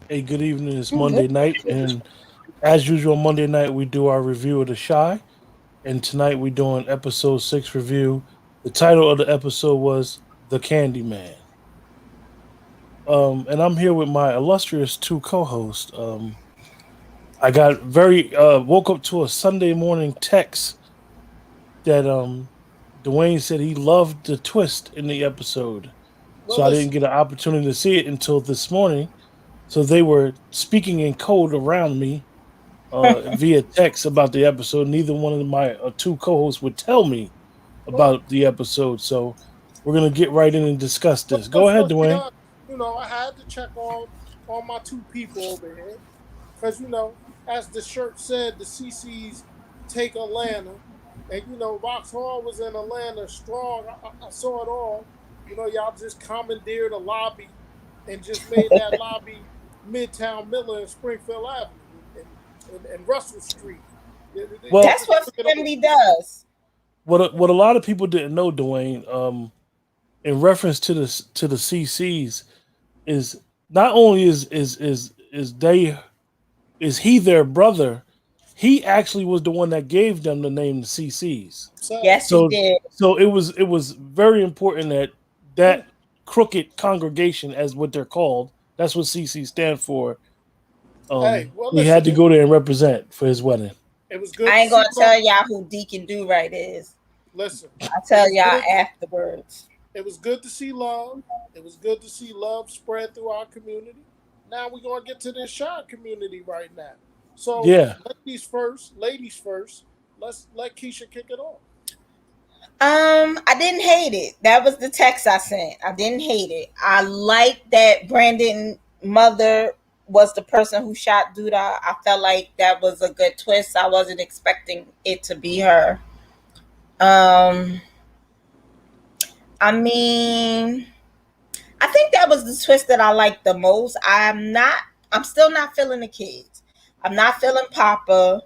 Hey, good evening. It's Monday night, and as usual, Monday night we do our review of The Shy, and tonight we're doing episode 6 review. The title of the episode was The Candyman. And I'm here with my illustrious two co-hosts. I got very woke up to a Sunday morning text that Dwayne said he loved the twist in the episode, Well, so I didn't listen. get an opportunity to see it until this morning. So they were speaking in code around me via text about the episode. Neither one of my two co-hosts would tell me Well, about the episode, so we're gonna get right in and discuss well, this. Go let's, ahead, let's be Dwayne. honest. I had to check on my two people over here because as the shirt said, the CCs take Atlanta, and Vauxhall was in Atlanta strong. I saw it all. Y'all just commandeered a lobby and just made that lobby Midtown Miller and Springfield Avenue and Russell Street. Y'all Well, That's just what took it over. family does. what a lot of people didn't know, Dwayne, in reference to the CCs, is not only is they is he their brother, he actually was the one that gave them the name the CCs. So, Yes, he So did. it was very important that yeah, that crooked congregation, as what they're called, that's what CC stand for. hey, well, He had listen. to go there and represent for his wedding. It was good I to ain't see gonna love. tell y'all who Deacon Do Right is. Listen, I'll it tell was y'all good. afterwards. It was good to see love. It was good to see love spread through our community. Now we're gonna get to this shot community right now. So, Yeah. ladies first. Ladies first. Let's let Keisha kick it off. I didn't hate it. That was the text I sent. I didn't hate it. I like that Brandon mother was the person who shot Duda. I felt like that was a good twist. I wasn't expecting it to be her. Um, I mean, I think that was the twist that I liked the most. I'm still not feeling the kids. I'm not feeling Papa.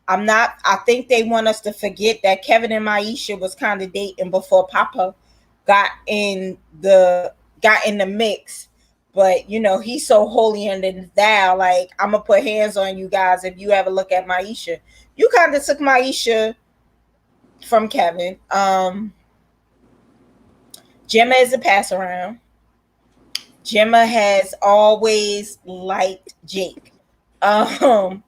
I'm not. I think they want us to forget that Kevin and Maisha was kind of dating before Papa got in the got in the mix. But he's so holy under thou. Like, I'm gonna put hands on you guys if you ever look at Maisha. You kind of took Maisha from Kevin. Gemma is a pass around. Gemma has always liked Jake. Um,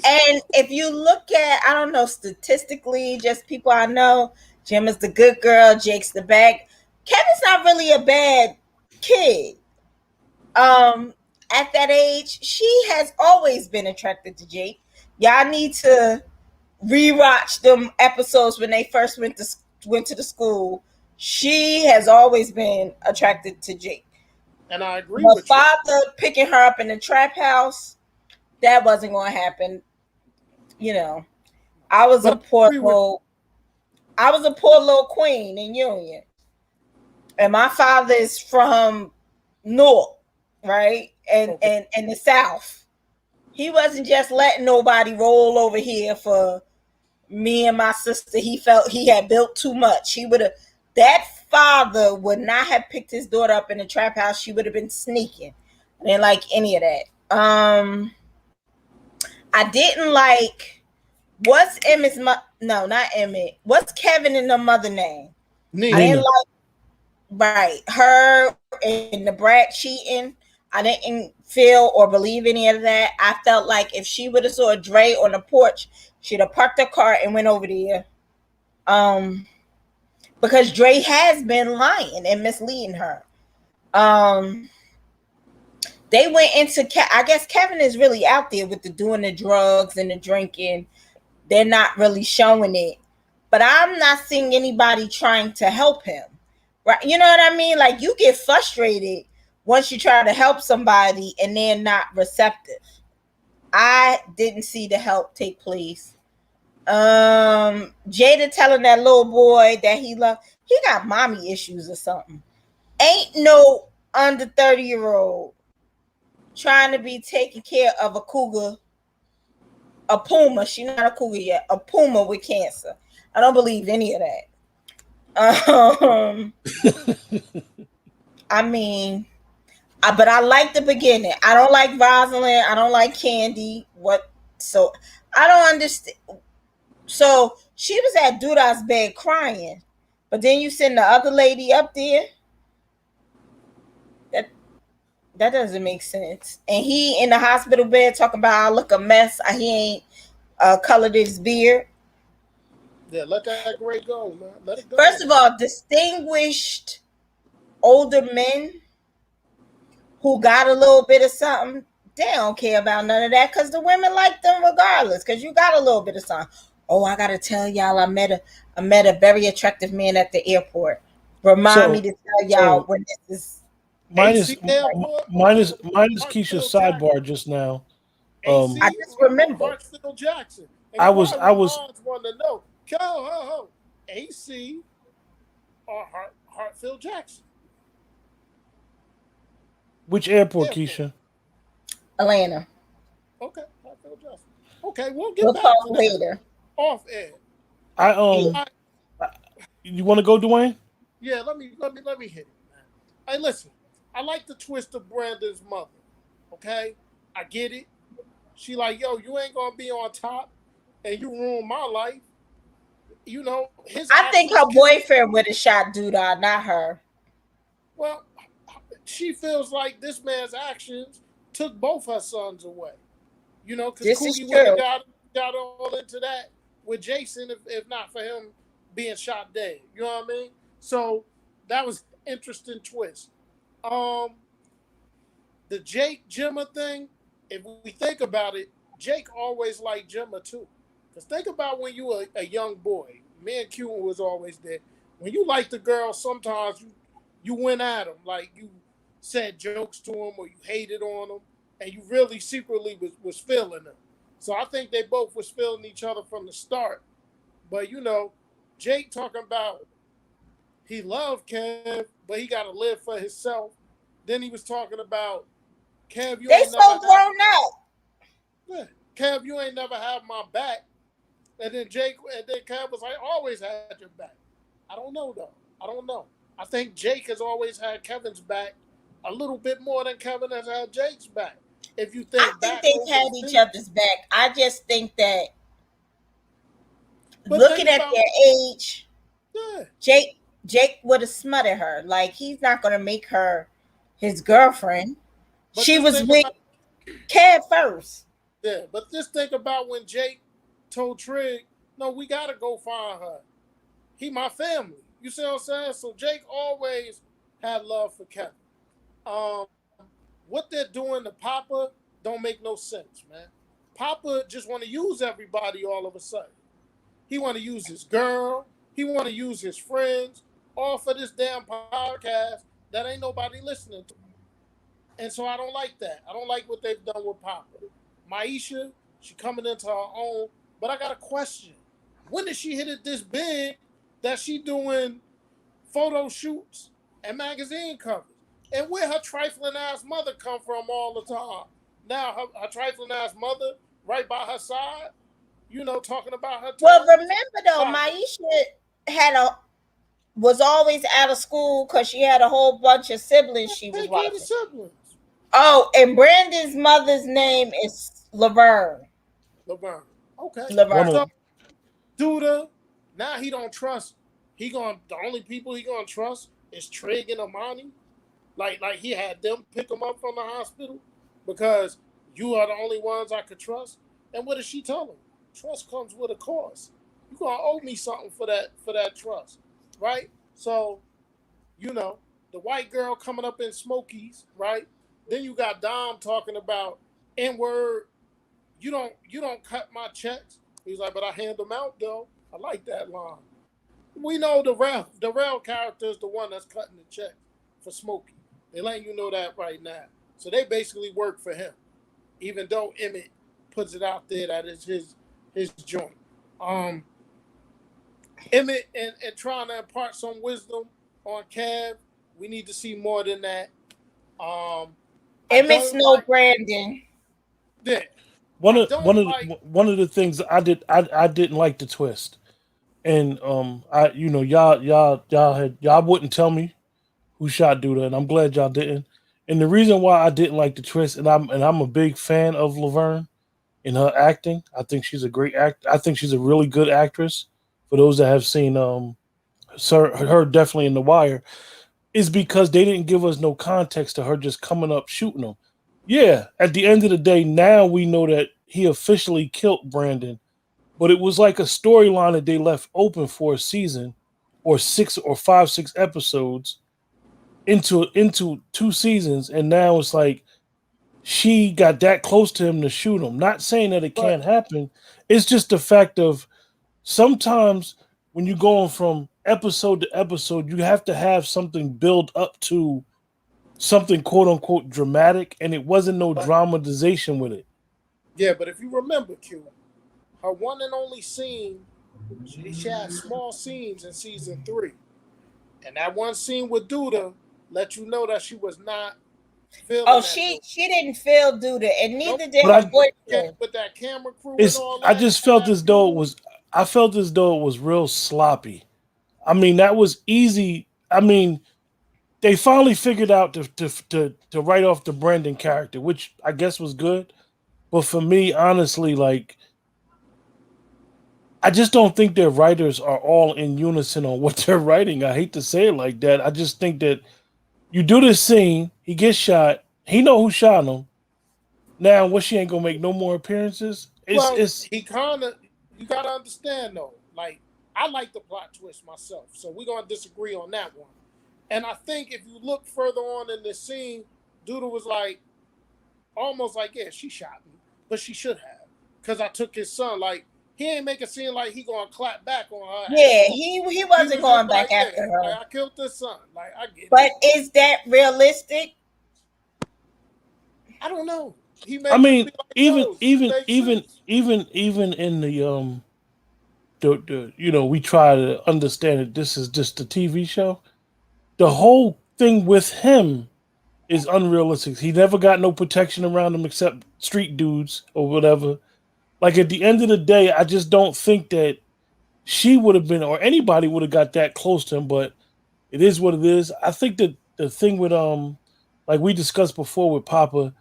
And if you look at, I don't know, statistically, just people I know, Gemma's the good girl, Jake's the bad. Kevin's not really a bad kid. At that age, she has always been attracted to Jake. Y'all need to rewatch them episodes when they first went to the school. She has always been attracted to Jake. And I agree Her with you. father picking her up in the trap house, that wasn't going to happen. You know, I was But a I poor agree with little, I was a poor little queen in Union, and my father is from North, right, you. and Okay. and the South. He wasn't just letting nobody roll over here for me and my sister. He felt he had built too much. He would have. That father would not have picked his daughter up in the trap house. She would have been sneaking. I didn't like any of that. I didn't like. What's Emmett's no, not Emmett. What's Kevin and the mother name? I Nina. didn't Nina. like right her and the brat cheating. I didn't feel or believe any of that. I felt like if she would have saw Dre on the porch, she'd have parked her car and went over there. Um, because Dre has been lying and misleading her. Um, they went into. I guess Kevin is really out there with the doing the drugs and the drinking. They're not really showing it, but I'm not seeing anybody trying to help him, right? You know what I mean? Like, you get frustrated once you try to help somebody and they're not receptive. I didn't see the help take place. Jada telling that little boy that he got mommy issues or something. Ain't no under 30-year-old trying to be taking care of a cougar, a puma. She's not a cougar yet. A puma with cancer. I don't believe any of that. I mean, But I like the beginning. I don't like Rosalind. I don't like Candy. What? So I don't understand. So she was at Duda's bed crying, but then you send the other lady up there. That that doesn't make sense. And he in the hospital bed talking about I look a mess. He ain't colored his beard. Yeah, let that gray go, man. Let it go. First of all, distinguished older men who got a little bit of something, they don't care about none of that because the women like them regardless. Because you got a little bit of something. Oh, I gotta tell y'all, I met a very attractive man at the airport. Remind me to tell y'all when this is. Minus AC Airport, minus Keisha's Hartsfield sidebar Jackson. just now. AC, I just remember. Hartsfield Jackson. And I was want to know, AC or Hartsfield Jackson? which airport, Keisha? Atlanta. Okay, Hartsfield Jackson. Okay, we'll We'll back talk to that later. off air. You want to go, Dwayne? Yeah, let me hit it, man. Hey, listen, I like the twist of Brandon's mother. Okay, I get it. She like, yo, you ain't gonna be on top, and you ruin my life. You know, I think her boyfriend would have shot Duda, not her. Well, she feels like this man's actions took both her sons away. You know, because Cookie would have got all into that with Jason if not for him being shot dead. You know what I mean? So that was interesting twist. The Jake Gemma thing, if we think about it, Jake always liked Gemma too. Because think about when you were a young boy. Me and Q was always there. When you liked the girl, sometimes you went at him. Like you said jokes to him or you hated on him. And you really secretly was feeling them. So I think they both was feeling each other from the start. But, you know, Jake talking about he loved Kev, but he got to live for himself. Then he was talking about Kev, you ain't so grown up. Yeah, Kev, you ain't never had my back. And then Kev was like, always had your back. I don't know, though. I don't know. I think Jake has always had Kevin's back a little bit more than Kevin has had Jake's back. If you think they've had each other's back. I just think that looking at their age, Jake would have smothered her. Like he's not gonna make her his girlfriend. But she was with Kev first. Yeah, but just think about when Jake told Trig, no, we gotta go find her. He my family. You see what I'm saying? So Jake always had love for Kevin. What they're doing to Papa don't make no sense, man. Papa just want to use everybody all of a sudden. He want to use his girl. He want to use his friends, all for this damn podcast that ain't nobody listening to. And so I don't like that. I don't like what they've done with Papa. Maisha, she coming into her own. But I got a question. When did she hit it this big that she doing photo shoots and magazine covers? And where her trifling ass mother come from all the time? Now her trifling ass mother right by her side, you know, talking about her. Well, remember though, Maisha was always out of school because she had a whole bunch of siblings she was watching. Siblings. Oh, and Brandon's mother's name is Laverne. Laverne. Okay. Laverne. So, Duda, now he don't trust. The only people he gonna trust is Trig and Amani. Like he had them pick him up from the hospital because you are the only ones I could trust. And what did she tell him? Trust comes with a cost. You're gonna owe me something for that trust, right? So, you know, the white girl coming up in Smokies, right? Then you got Dom talking about N-word. You don't cut my checks. He's like, but I hand them out though. I like that line. We know the Rel character is the one that's cutting the check for Smokey. They letting you know that right now. So they basically work for him, even though Emmett puts it out there that it's his joint. Emmett and trying to impart some wisdom on Kev. We need to see more than that. Emmett's no Brandon. Yeah. One of the things I didn't like the twist, and y'all wouldn't tell me who shot Duda, and I'm glad y'all didn't. And the reason why I didn't like the twist, and I'm a big fan of Laverne in her acting. I think she's a great act. I think she's a really good actress. For those that have seen her definitely in The Wire, is because they didn't give us no context to her just coming up shooting them. Yeah, at the end of the day, now we know that he officially killed Brandon, but it was like a storyline that they left open for a season or 6 episodes into 2 seasons, and now it's like she got that close to him to shoot him. Not saying that it But can't happen. It's just the fact of sometimes when you're going from episode to episode, you have to have something build up to something quote unquote dramatic, and it wasn't no dramatization with it. yeah, but if you remember, Q, her one and only scene, she had small scenes in season 3, and that one scene with Duda let you know that she was not feeling. Oh, that she dude. didn't feel Duda, and neither Nope. did But her I boyfriend. With that camera crew and it's all I that, just and felt that as though it feud. was I felt as though it was real sloppy. I mean, that was easy. I mean, they finally figured out to write off the Brandon character, which I guess was good. But for me, honestly, like I just don't think their writers are all in unison on what they're writing. I hate to say it like that. I just think that you do this scene, he gets shot, he know who shot him. Now, what she ain't gonna make no more appearances? Well, It's he kind of, you got to understand though, like, I like the plot twist myself, so we're going to disagree on that one. And I think if you look further on in this scene, Duda was like, almost like, yeah, she shot me, but she should have, because I took his son. Like, he ain't make it seem like he going to clap back on her at Yeah, all. he He wasn't was just going like, back yeah, after her. like, I killed this son. Like, I get But it. is that realistic? I don't know. He I makes it mean, be like, even no, it even makes even sense. even in the we try to understand that this is just a TV show. The whole thing with him is unrealistic. He never got no protection around him except street dudes or whatever. Like at the end of the day, I just don't think that she would have been or anybody would have got that close to him, but it is what it is. I think that the thing with like we discussed before with Papa,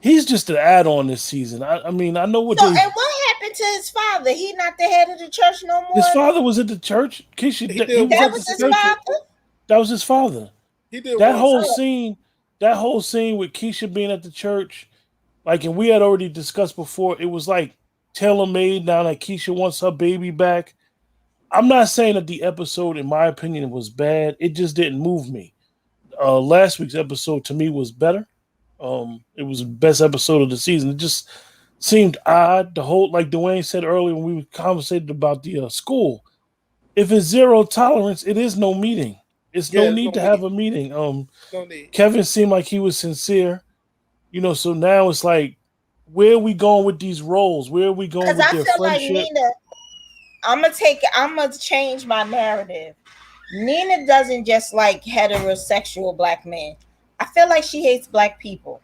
he's just an add-on this season. I mean, I know what So, they and what happened to his father? He not the head of the church no his more. father was at the church. Keisha, He he did was That at one was the his season. church. father. That was his father. He did That one whole season. Oh, scene, that whole scene with Keisha being at the church, like, and we had already discussed before, it was like tailor made now that Keisha wants her baby back. I'm not saying that the episode, in my opinion, was bad. It just didn't move me. Last week's episode to me was better. It was the best episode of the season. It just seemed odd. The whole, like Dwayne said earlier when we conversated about the school, if it's zero tolerance, it is no meeting. It's Yeah, no there's need no to have need. a meeting. No need. Kevin seemed like he was sincere, so now it's like, where are we going with these roles? Where are we going because with I their feel like friendship? Nina. I'm gonna change my narrative. Nina doesn't just like heterosexual black men. I feel like she hates black people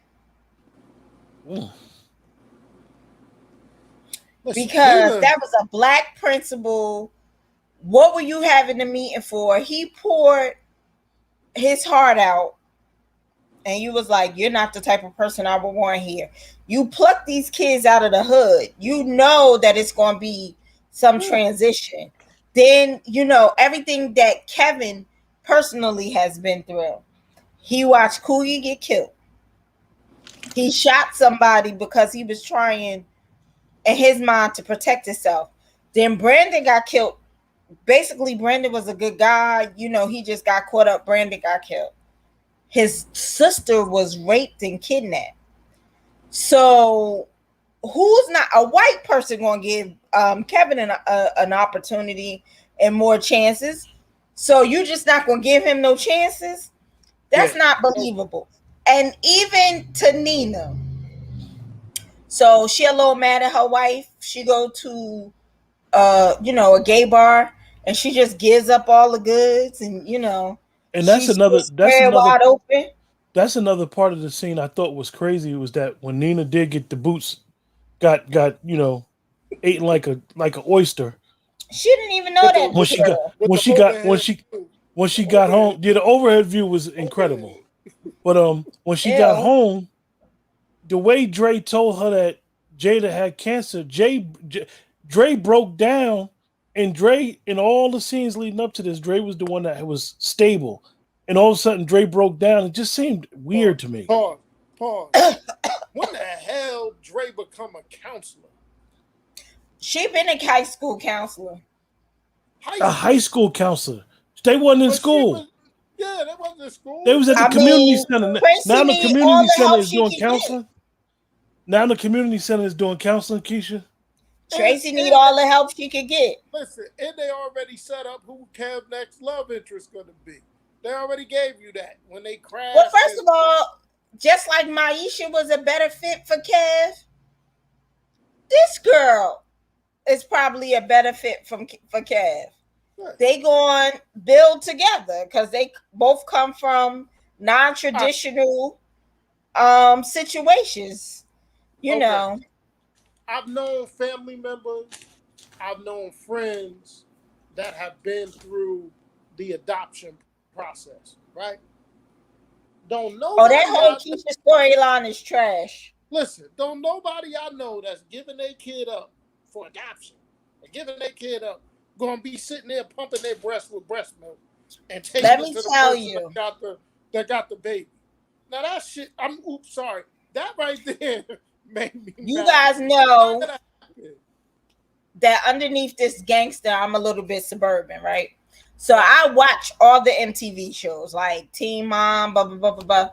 Mm. Listen, because Nina, that was a black principal. What were you having the meeting for? He poured his heart out, and you was like, "You're not the type of person I would want here." You pluck these kids out of the hood. You know that it's going to be some yeah, transition. Then everything that Kevin personally has been through. He watched Coogie get killed. He shot somebody because he was trying, in his mind, to protect himself. Then Brandon got killed. Basically, Brandon was a good guy. He just got caught up. Brandon got killed. His sister was raped and kidnapped. So, who's not a white person going to give Kevin an opportunity and more chances? So, you just not going to give him no chances? That's yeah. not believable. And even to Nina. So, she a little mad at her wife. She go to, a gay bar, and she just gives up all the goods, and And that's she's another that's spread another wide open. that's another part of the scene I thought was crazy was that when Nina did get the boots, got eaten like a oyster. She didn't even know With that the When with this she the got girl. with when the she got when overhead she view. when With the she got overhead home, yeah, the overhead view was overhead. incredible. But when she got Ew. home, the way Dre told her that Jada had cancer, Dre broke down, and Dre in all the scenes leading up to this, Dre was the one that was stable, and all of a sudden Dre broke down. It just seemed Pause. weird to me. Pause. When the hell Dre become a counselor? She been a high school counselor. A high school counselor. They wasn't in But she school. was- yeah, that wasn't in school. They was at the I community mean, center. Tracy Now the need all community the center help is she doing can get. counseling. Now the community center is doing counseling, Keisha. Tracy And- need and- all the help she could get. Listen, and they already set up who Kev next love interest going to be. They already gave you that when they crashed. Well, first of all, just like Maisha was a better fit for Kev, this girl is probably a better fit for Kev. Right. They going to build together because they both come from non-traditional situations. You Okay. know, I've known family members, I've known friends that have been through the adoption process, right? Don't know. oh, that whole Keisha storyline is trash. Listen, don't nobody I know that's giving their kid up for adoption, or giving their kid up, gonna be sitting there pumping their breast with breast milk and taking Let it me to the tell person you. that got the baby. Now that shit, sorry. That right there made me You mad. guys know That happened. that underneath this gangster, I'm a little bit suburban, right? So I watch all the MTV shows like Teen Mom, blah, blah, blah, blah, blah.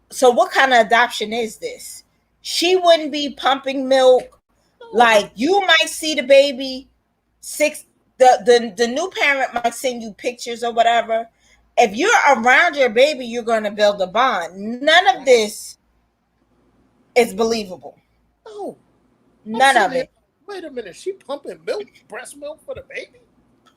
So what kind of adoption is this? She wouldn't be pumping milk. Like you might see the baby the new parent might send you pictures or whatever. If you're around your baby, you're going to build a bond. None of this is believable. No. None of it. Wait a minute. She pumping milk, breast milk for the baby?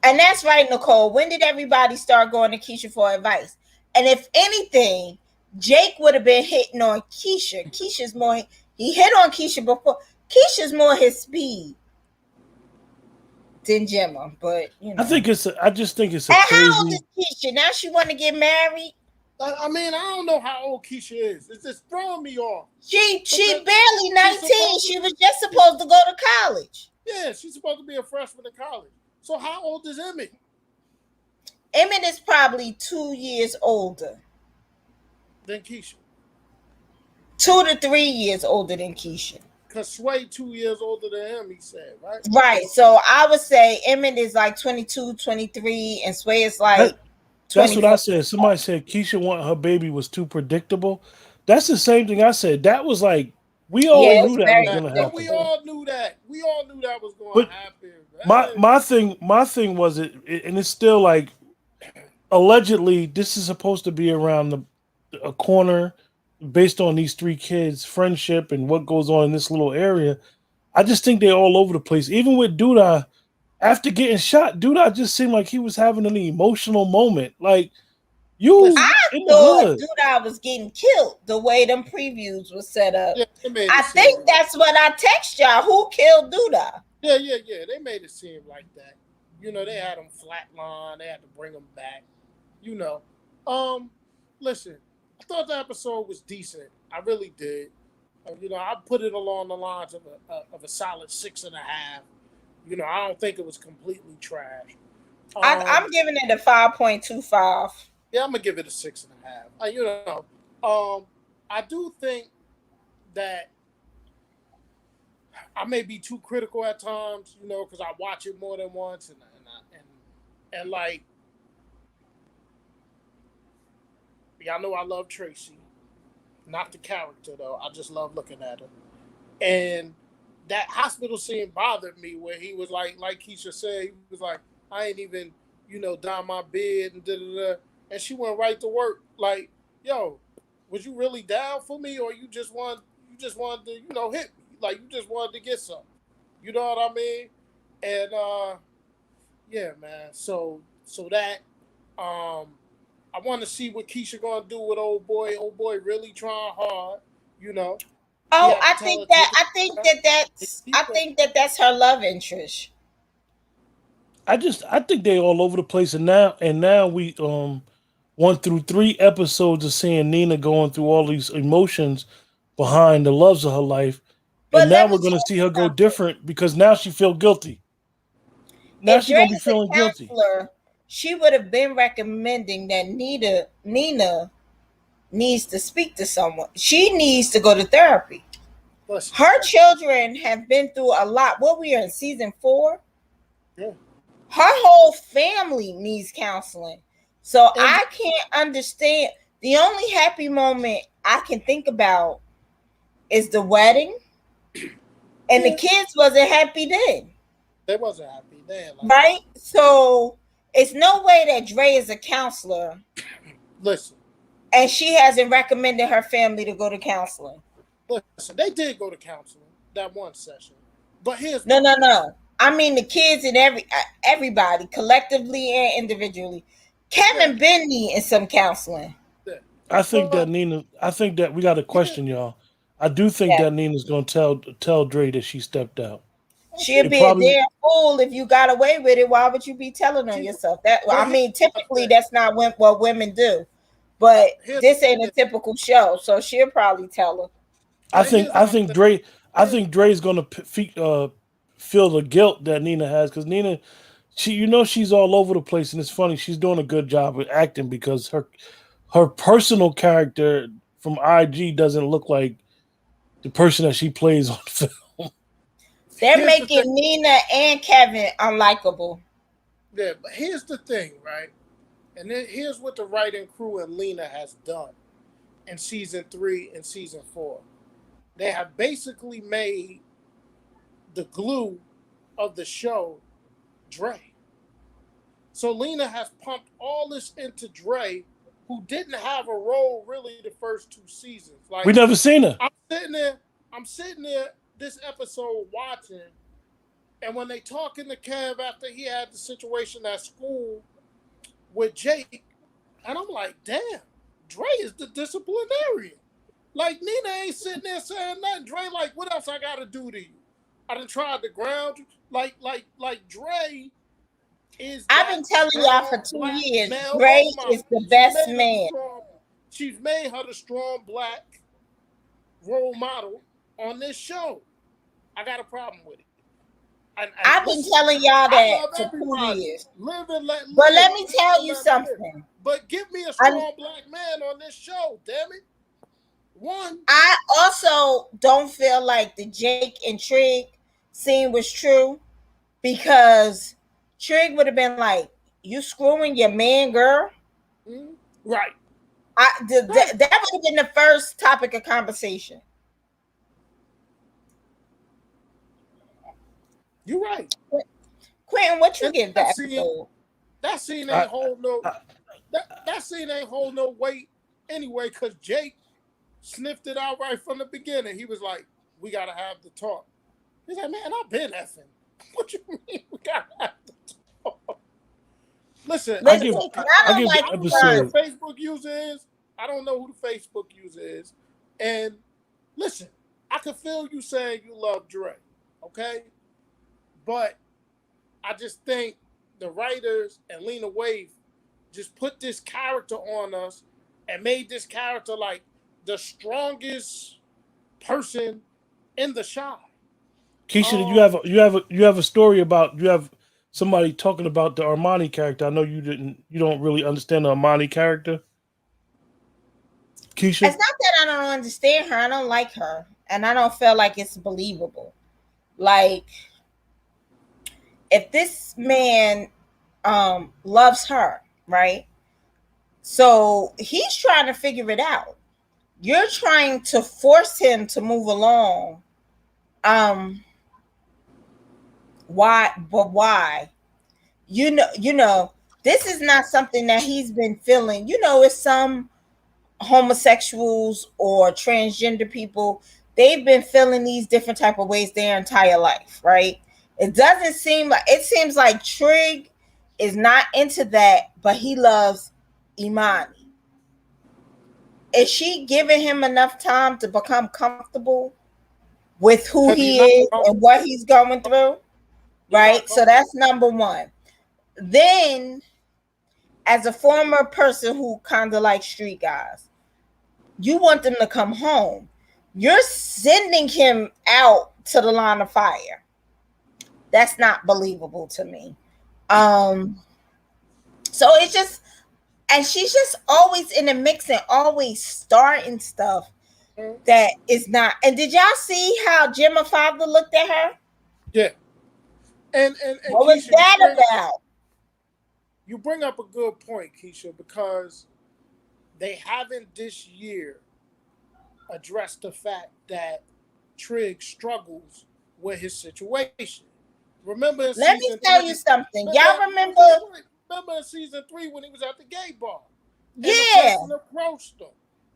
And that's right, Nicole. When did everybody start going to Keisha for advice? And if anything, Jake would have been hitting on Keisha. Keisha's more, he hit on Keisha before. Keisha's more his speed than Gemma, but you know. I just think it's a And crazy. how old is Keisha? Now she want to get married. I mean, I don't know how old Keisha is. It's just throwing me off. She Okay. barely 19. supposed She was just supposed to go to college. Yeah, she's supposed to be a freshman in college. So how old is Emmett? Emmett is probably 2 years older. Than Keisha. 2 to 3 years older than Keisha. Because Sway 2 years older than him, he said, right? Right. So I would say Emmett is like 22, 23, and Sway is like That's what I 24. said. Somebody said Keisha wanting her baby was too predictable. That's the same thing I said. That was like we all Yeah, knew it's that very was gonna But happen. we all knew that. We all knew that was going But to happen. My thing was it, and it's still like allegedly this is supposed to be around a corner based on these three kids' friendship and what goes on in this little area. I just think they're all over the place. Even with Duda, after getting shot, Duda just seemed like he was having an emotional moment. Like you in the thought hood. Duda was getting killed the way them previews was set up. Yeah, they made it I seem think like- that's what I text y'all. Who killed Duda? Yeah. They made it seem like that. You know, they had him flatline. They had to bring him back. You know. Listen, I thought the episode was decent. I really did. You know, I put it along the lines of a solid 6.5. You know, I don't think it was completely trash. I'm giving it a 5.25. Yeah, I'm gonna give it a 6.5. You know, I do think that I may be too critical at times, you know, because I watch it more than once, and like, y'all know I love Tracy, not the character though. I just love looking at her, and that hospital scene bothered me where he was like Keisha said, he was like, I ain't even, you know, down my bed and da. And she went right to work. Like, yo, was you really down for me, or you just wanted to, you know, hit me? Like, you just wanted to get something. You know what I mean? And yeah, man. So that I want to see what Keisha gonna do with old boy. Old boy really trying hard. You know. Oh, Yeah, I think that's her love interest. I think they all over the place, and now we 1 through 3 episodes of seeing Nina going through all these emotions behind the loves of her life, But and now let me we're gonna tell see you her go something. different because now she feel guilty. Now If she's Dre gonna be is a feeling guilty. counselor, she would have been recommending that Nina needs to speak to someone. She needs to go to therapy. Listen, Her children have been through a lot. What, we are in season 4? yeah. Her whole family needs counseling. So And I can't understand. The only happy moment I can think about is the wedding, and the yeah, kids wasn't happy then, they wasn't happy. They ain't like right? So it's no way that Dre is a counselor listen, and she hasn't recommended her family to go to counseling. listen. They did go to counseling that one session, but here's No, my no, thing. no. I mean the kids and everybody collectively and individually. Yeah, Kevin been needing some counseling. yeah. I think that But Nina. I think that we got a here, question, y'all. I do think Yeah. that Nina's gonna tell Dre that she stepped out. She'd she, It be a probably damn fool if you got away with it. Why would you be telling on she, yourself? That, but I here's mean, my typically thing. that's not what women do. But Here's this the ain't a thing. typical show, so she'll probably tell her. I But think here's I my think thing. Dre I Here's, think Dre's gonna feel the guilt that Nina has because Nina, she's all over the place and it's funny. She's doing a good job of acting because her personal character from IG doesn't look like the person that she plays on film. They're here's the thing. making Nina and Kevin unlikable. Yeah, but here's the thing, right? And then here's what the writing crew and Lena has done in season 3 and season 4. They have basically made the glue of the show Dre. So Lena has pumped all this into Dre, who didn't have a role really the first 2 seasons. We Like never seen her. I'm sitting there this episode watching, and when they talking to Kev after he had the situation at school with Jake, and I'm like, damn, Dre is the disciplinarian. Like Nina ain't sitting there saying nothing. Dre, like, what else I gotta do to you? I done tried to ground you. Like Dre is I've that been telling y'all for strong 2 black years, male Dre role is model. the best man. She's made her the strong black role model on this show. I got a problem with it. And I've been listen, telling y'all I that love for 2 everybody. years. Live and let But live. let me tell you something. But give me a I strong black man on this show, damn it. One. I also don't feel like the Jake and Trig scene was true, because Trig would have been like, "You screwing your man, girl." Right. That would have been the first topic of conversation. You're right. Quentin, what you And give that episode? that scene I, ain't hold no I, that scene ain't hold no weight anyway, because Jake sniffed it out right from the beginning. He was like, we gotta have the talk. He's like, man, I've been effing. What you mean we gotta have the talk? Listen, I Listen, give I I don't give like the I don't know who episode. the Facebook user is. I don't know who the Facebook user is. And listen, I can feel you saying you love Dre, okay? But I just think the writers and Lena Waithe just put this character on us and made this character like the strongest person in the shop. Keisha, Um, you have a story about you have somebody talking about the Armani character. I know you don't really understand the Armani character. It's Keisha, not that I don't understand her. I don't like her, and I don't feel like it's believable. Like, if this man loves her, right? So he's trying to figure it out. You're trying to force him to move along. Why? But why? You know, this is not something that he's been feeling. It's some homosexuals or transgender people, they've been feeling these different type of ways their entire life, right? It seems like Trig is not into that, but he loves Imani. Is she giving him enough time to become comfortable with who because he's he not is and comfortable. what he's going through? He's not Right? So comfortable. that's number one. Then as a former person who kind of like street guys, you want them to come home. You're sending him out to the line of fire. That's not believable to me. So it's just, and she's just always in the mix and always starting stuff that is not. And did y'all see how Gemma father looked at her? Yeah. And What was Keisha, that about? you bring up a good point, Keisha, because they haven't this year addressed the fact that Trig struggles with his situation. Remember in Let me season tell three, you something. Y'all remember? remember in season 3 when he was at the gay bar? And Yeah. the person approached him.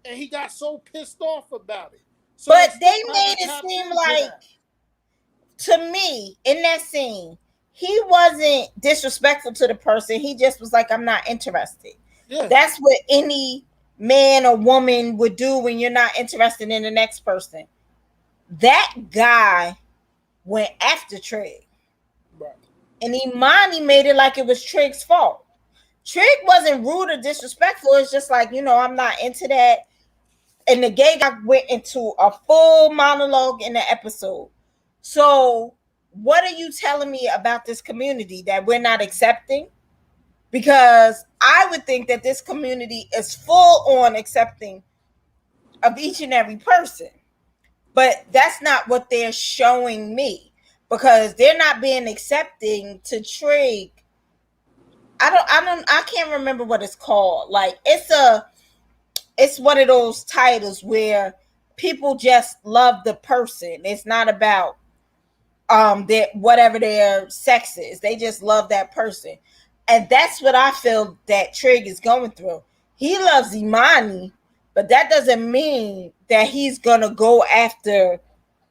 And he got so pissed off about it. So But they still made haven't it tapped seem into like, that. to me, in that scene, he wasn't disrespectful to the person. He just was like, I'm not interested. Yeah. That's what any man or woman would do when you're not interested in the next person. That guy went after Trig. Right. And Imani made it like it was Trig's fault. Trig wasn't rude or disrespectful. It's just like, I'm not into that. And the gay guy went into a full monologue in the episode. So what are you telling me about this community that we're not accepting? Because I would think that this community is full on accepting of each and every person. But that's not what they're showing me, because they're not being accepting to Trig. I can't remember what it's called. Like it's one of those titles where people just love the person. It's not about their whatever their sex is. They just love that person. And that's what I feel that Trig is going through. He loves Imani, but that doesn't mean that he's gonna go after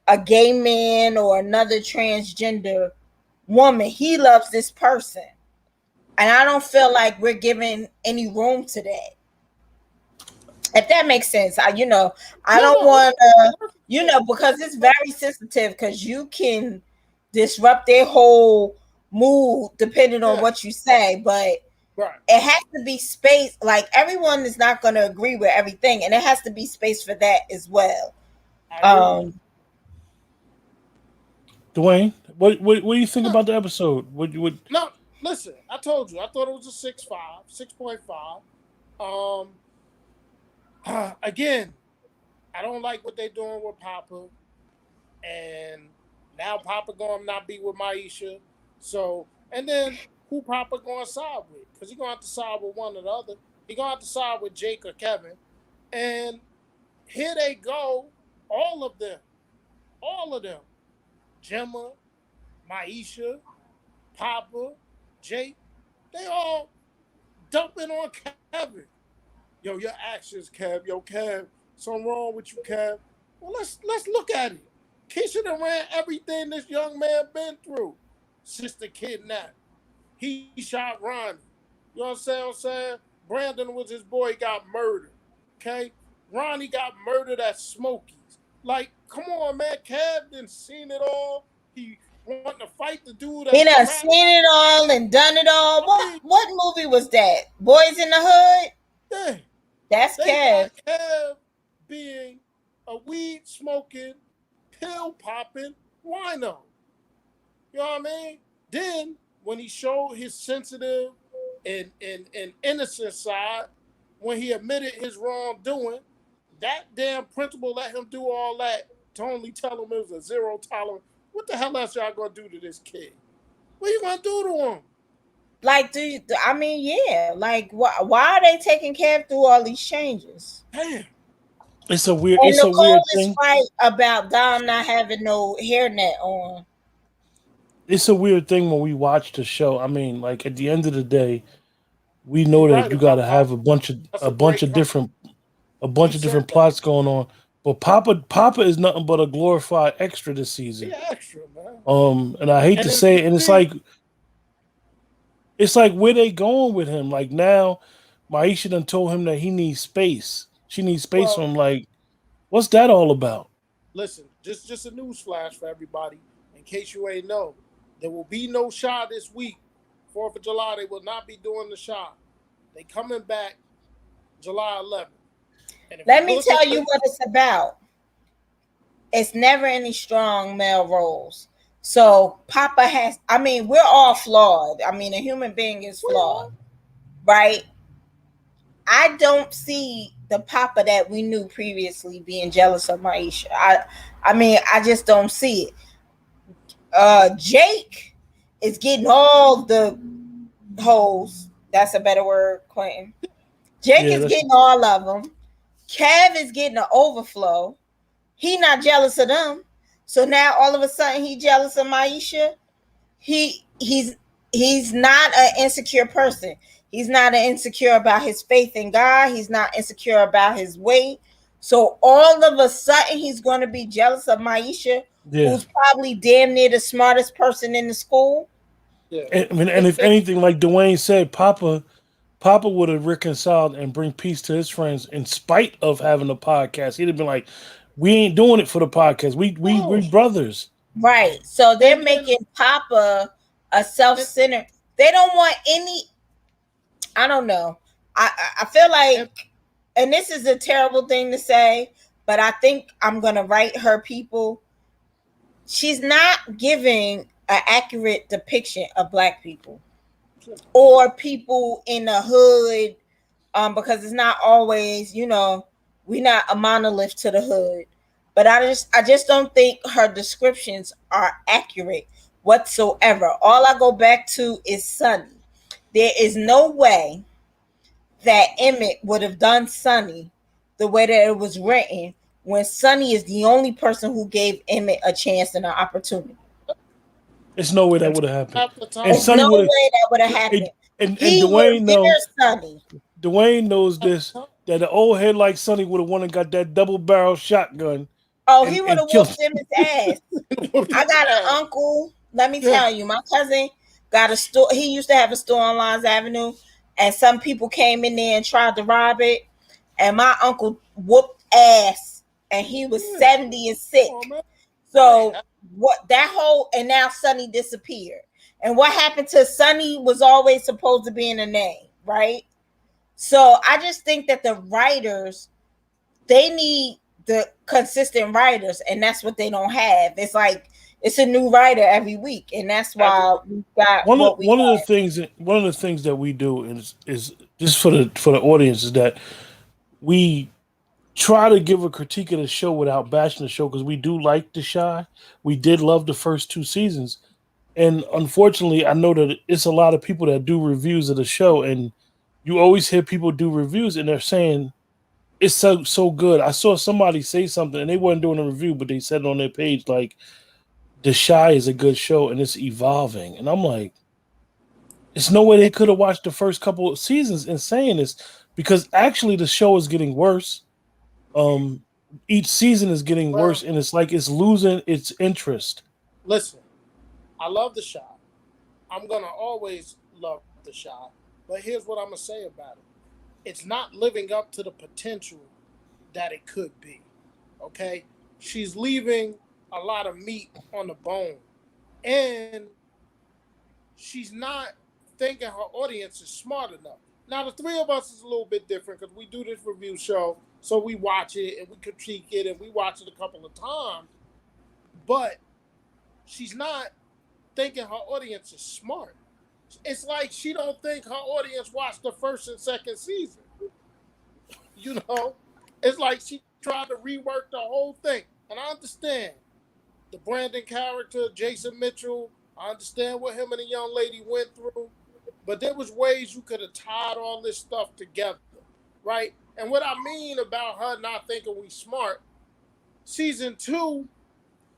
a gay man or another transgender woman. He loves this person. And I don't feel like we're giving any room to that. If that makes sense. I don't want to, because it's very sensitive, because you can disrupt their whole mood depending on what you say. But Right. it has to be space. Like, everyone is not going to agree with everything, and it has to be space for that as well. Dwayne, what do you think about the episode? No, listen, I told you, I thought it was a 6.5. Again, I don't like what they're doing with Papa, and now Papa gonna not be with Maisha. So, and then who Papa gonna side with? Because he gonna have to side with one or the other. He gonna have to side with Jake or Kevin. And here they go, all of them, Gemma, Maisha, Papa, Jake, they all dumping on Kevin. Yo, your actions, Kev. Yo, Kev, something wrong with you, Kev. Well, let's look at it. Keisha done ran everything this young man been through. Sister kidnapped. He shot Ronnie. You know what I'm saying? Brandon was his boy, got murdered. Okay? Ronnie got murdered at Smokey's. Like, come on, man. Kev done seen it all. He wanting to fight the dude. He done seen it all and done it all. What movie was that? Boys in the Hood? Yeah. That's Kev. Kev being a weed smoking, pill popping wino. You know what I mean? Then when he showed his sensitive and innocent side, when he admitted his wrongdoing, that damn principal let him do all that to only tell him it was a zero tolerance. What the hell else y'all gonna do to this kid? What you gonna do to him? Like, like, why are they taking Kev through all these changes? Damn. It's a weird thing. Right about Dom not having no hairnet on. It's a weird thing when we watch the show. I mean, like, at the end of the day, we know that you got to have a bunch of different plots going on. But Papa is nothing but a glorified extra this season. Yeah, extra, man. And I hate to say it, and it's like where they going with him. Like, now, Maisha done told him that he needs space. She needs space from him. Like, what's that all about? Listen, just a news flash for everybody. In case you ain't know, there will be no Shy this week. 4th of July, they will not be doing the Shy. They coming back July 11th. And if Let you me look tell at you what it's about. It's never any strong male roles. So Papa has, I mean, we're all flawed. I mean, a human being is flawed, right? I don't see the Papa that we knew previously being jealous of Maisha. I mean, I just don't see it. Jake is getting all the hoes. That's a better word, Quentin. Jake Yeah, is that's getting all of them. Kev is getting an overflow. He not jealous of them. So now all of a sudden he jealous of Maisha. He's not an insecure person. He's not insecure about his faith in God. He's not insecure about his weight. So all of a sudden he's going to be jealous of Maisha, yeah. who's probably damn near the smartest person in the school. yeah. I mean, and if anything, like Dwayne said, Papa would have reconciled and bring peace to his friends in spite of having a podcast. He'd have been like, "We ain't doing it for the podcast. We brothers." Right. So they're And making Papa a self-centered. They don't want any. I don't know. I feel like, and this is a terrible thing to say, but I think I'm gonna write her people. She's not giving an accurate depiction of Black people or people in the hood, because it's not always, we're not a monolith to the hood. But I just don't think her descriptions are accurate whatsoever. All I go back to is Sunny. There is no way that Emmett would have done Sunny the way that it was written when Sunny is the only person who gave Emmett a chance and an opportunity. There's no way that would have happened. half the time, And There's Sonny no would way have. that would have happened. And He Dwayne knows. revered Sunny. Dwayne knows this. That the old head like Sonny would have won and got that double barrel shotgun. Oh, And- he would and have killed- whooped Emmett's ass. I got an uncle. Let me tell you, my cousin got a store. He used to have a store on Lines Avenue, and some people came in there and tried to rob it. And my uncle whooped ass, and he was 70 and sick. Come on, man. So what that whole, and now Sonny disappeared. And what happened to Sonny was always supposed to be in the name, right? So I just think that the writers, they need the consistent writers, and that's what they don't have. It's like it's a new writer every week, and that's why we got one what of we one of the have. things that we do is just for the audience is that we try to give a critique of the show without bashing the show because we do like The Chi. We did love the first 2 seasons, and unfortunately, I know that it's a lot of people that do reviews of the show, and you always hear people do reviews and they're saying it's so good. I saw somebody say something and they weren't doing a review, but they said it on their page like The Chi is a good show and it's evolving, and I'm like, it's no way they could have watched the first couple of seasons and saying this because actually the show is getting worse. Each season is getting worse, and it's like it's losing its interest. Listen, I love The Chi. I'm gonna always love The Chi. But here's what I'm gonna say about it. It's not living up to the potential that it could be. Okay? She's leaving a lot of meat on the bone. And she's not thinking her audience is smart enough. Now the three of us is a little bit different because we do this review show, so we watch it and we critique it and we watch it a couple of times. But she's not thinking her audience is smart. It's like she don't think her audience watched the first and second season. You know, it's like she tried to rework the whole thing. And I understand the Brandon character, Jason Mitchell. I understand what him and the young lady went through, but there was ways you could have tied all this stuff together, right? And what I mean about her not thinking we smart, season 2,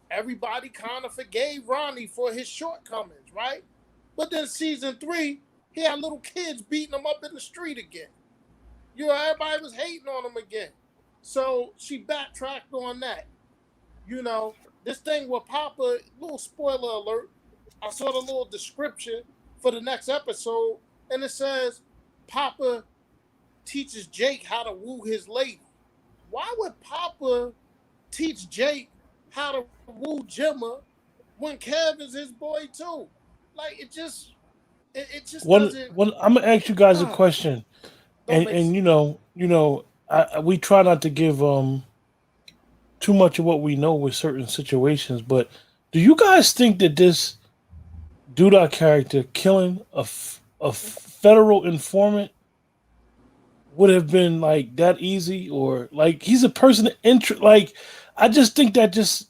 everybody kind of forgave Ronnie for his shortcomings, right? But then season 3, he had little kids beating him up in the street again. You know, everybody was hating on him again. So she backtracked on that. You know, this thing with Papa, little spoiler alert, I saw the little description for the next episode, and it says Papa teaches Jake how to woo his lady. Why would Papa teach Jake how to woo Gemma when Kev is his boy too? Like, it just, It just One, doesn't. I'm gonna ask you guys a Uh, question, don't make and we try not to give too much of what we know with certain situations, but do you guys think that this Duda character killing a federal informant would have been like that easy, or like he's a person of interest? Like, I just think that just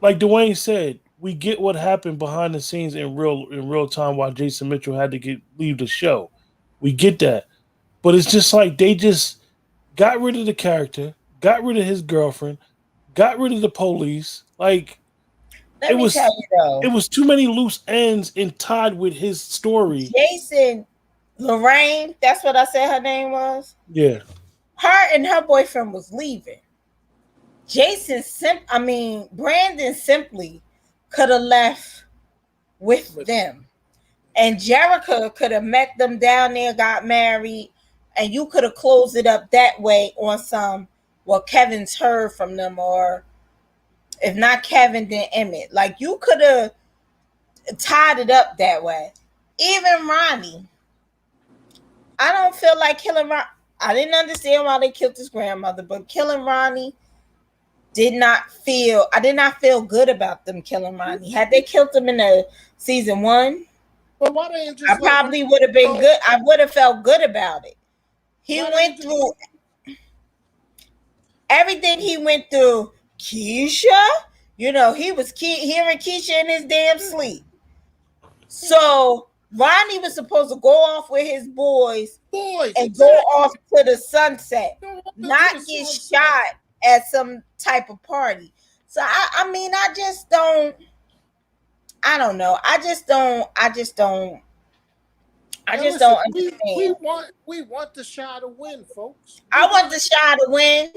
like Dwayne said, we get what happened behind the scenes in real time while Jason Mitchell had to leave the show. We get that, but it's just like they just got rid of the character, got rid of his girlfriend, got rid of the police. Like Let it me tell was you though, it was too many loose ends and tied with his story. Jason, Lorraine, that's what I said her name was. Yeah. Her and her boyfriend was leaving. Brandon simply could have left with them. And Jericho could have met them down there, got married, and you could have closed it up that way on some, well, Kevin's heard from them, or if not Kevin, then Emmett. Like, you could have tied it up that way. Even Ronnie. I don't feel like killing Ronnie. I didn't understand why they killed his grandmother, but killing Ronnie I did not feel good about them killing Ronnie. Had they killed him in the season 1, But why they just I probably would have been good. I would have felt good about it. He went through everything he went through. Keisha, he was hearing Keisha in his damn sleep. So Ronnie was supposed to go off with his boys and go off to the sunset, not get shot at some type of party. So I just don't. I don't know. I just don't understand. We want the Chi to win, folks. I want the Chi to win,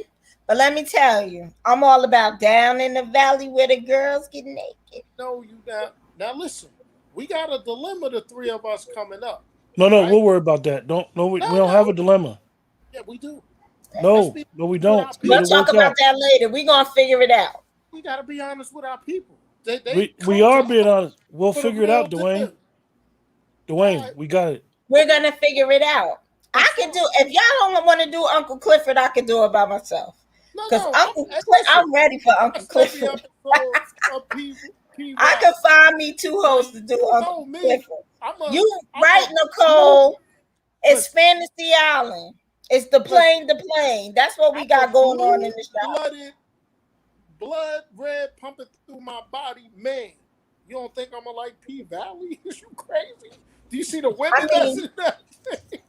but let me tell you, I'm all about down in the valley where the girls get naked. No, you got. Now listen, we got a dilemma. The three of us coming up. No, right? We'll worry about that. We don't have a dilemma. Yeah, we do. No, we don't. We'll talk about that later. We're gonna figure it out. We gotta be honest with our people. We are being honest. We'll figure it out, Dwayne. Dwayne, we got it. We're gonna figure it out. I can do. If y'all don't want to do Uncle Clifford, I can do it by myself. Because I'm ready for Uncle Clifford. I can find me 2 hosts to do Uncle Clifford. You right, Nicole? It's Fantasy Island. It's the plane. That's what we got going on in the show. Blood red pumping through my body, man. You don't think I'm gonna like P Valley? Is you crazy? Do you see the women that's in that thing?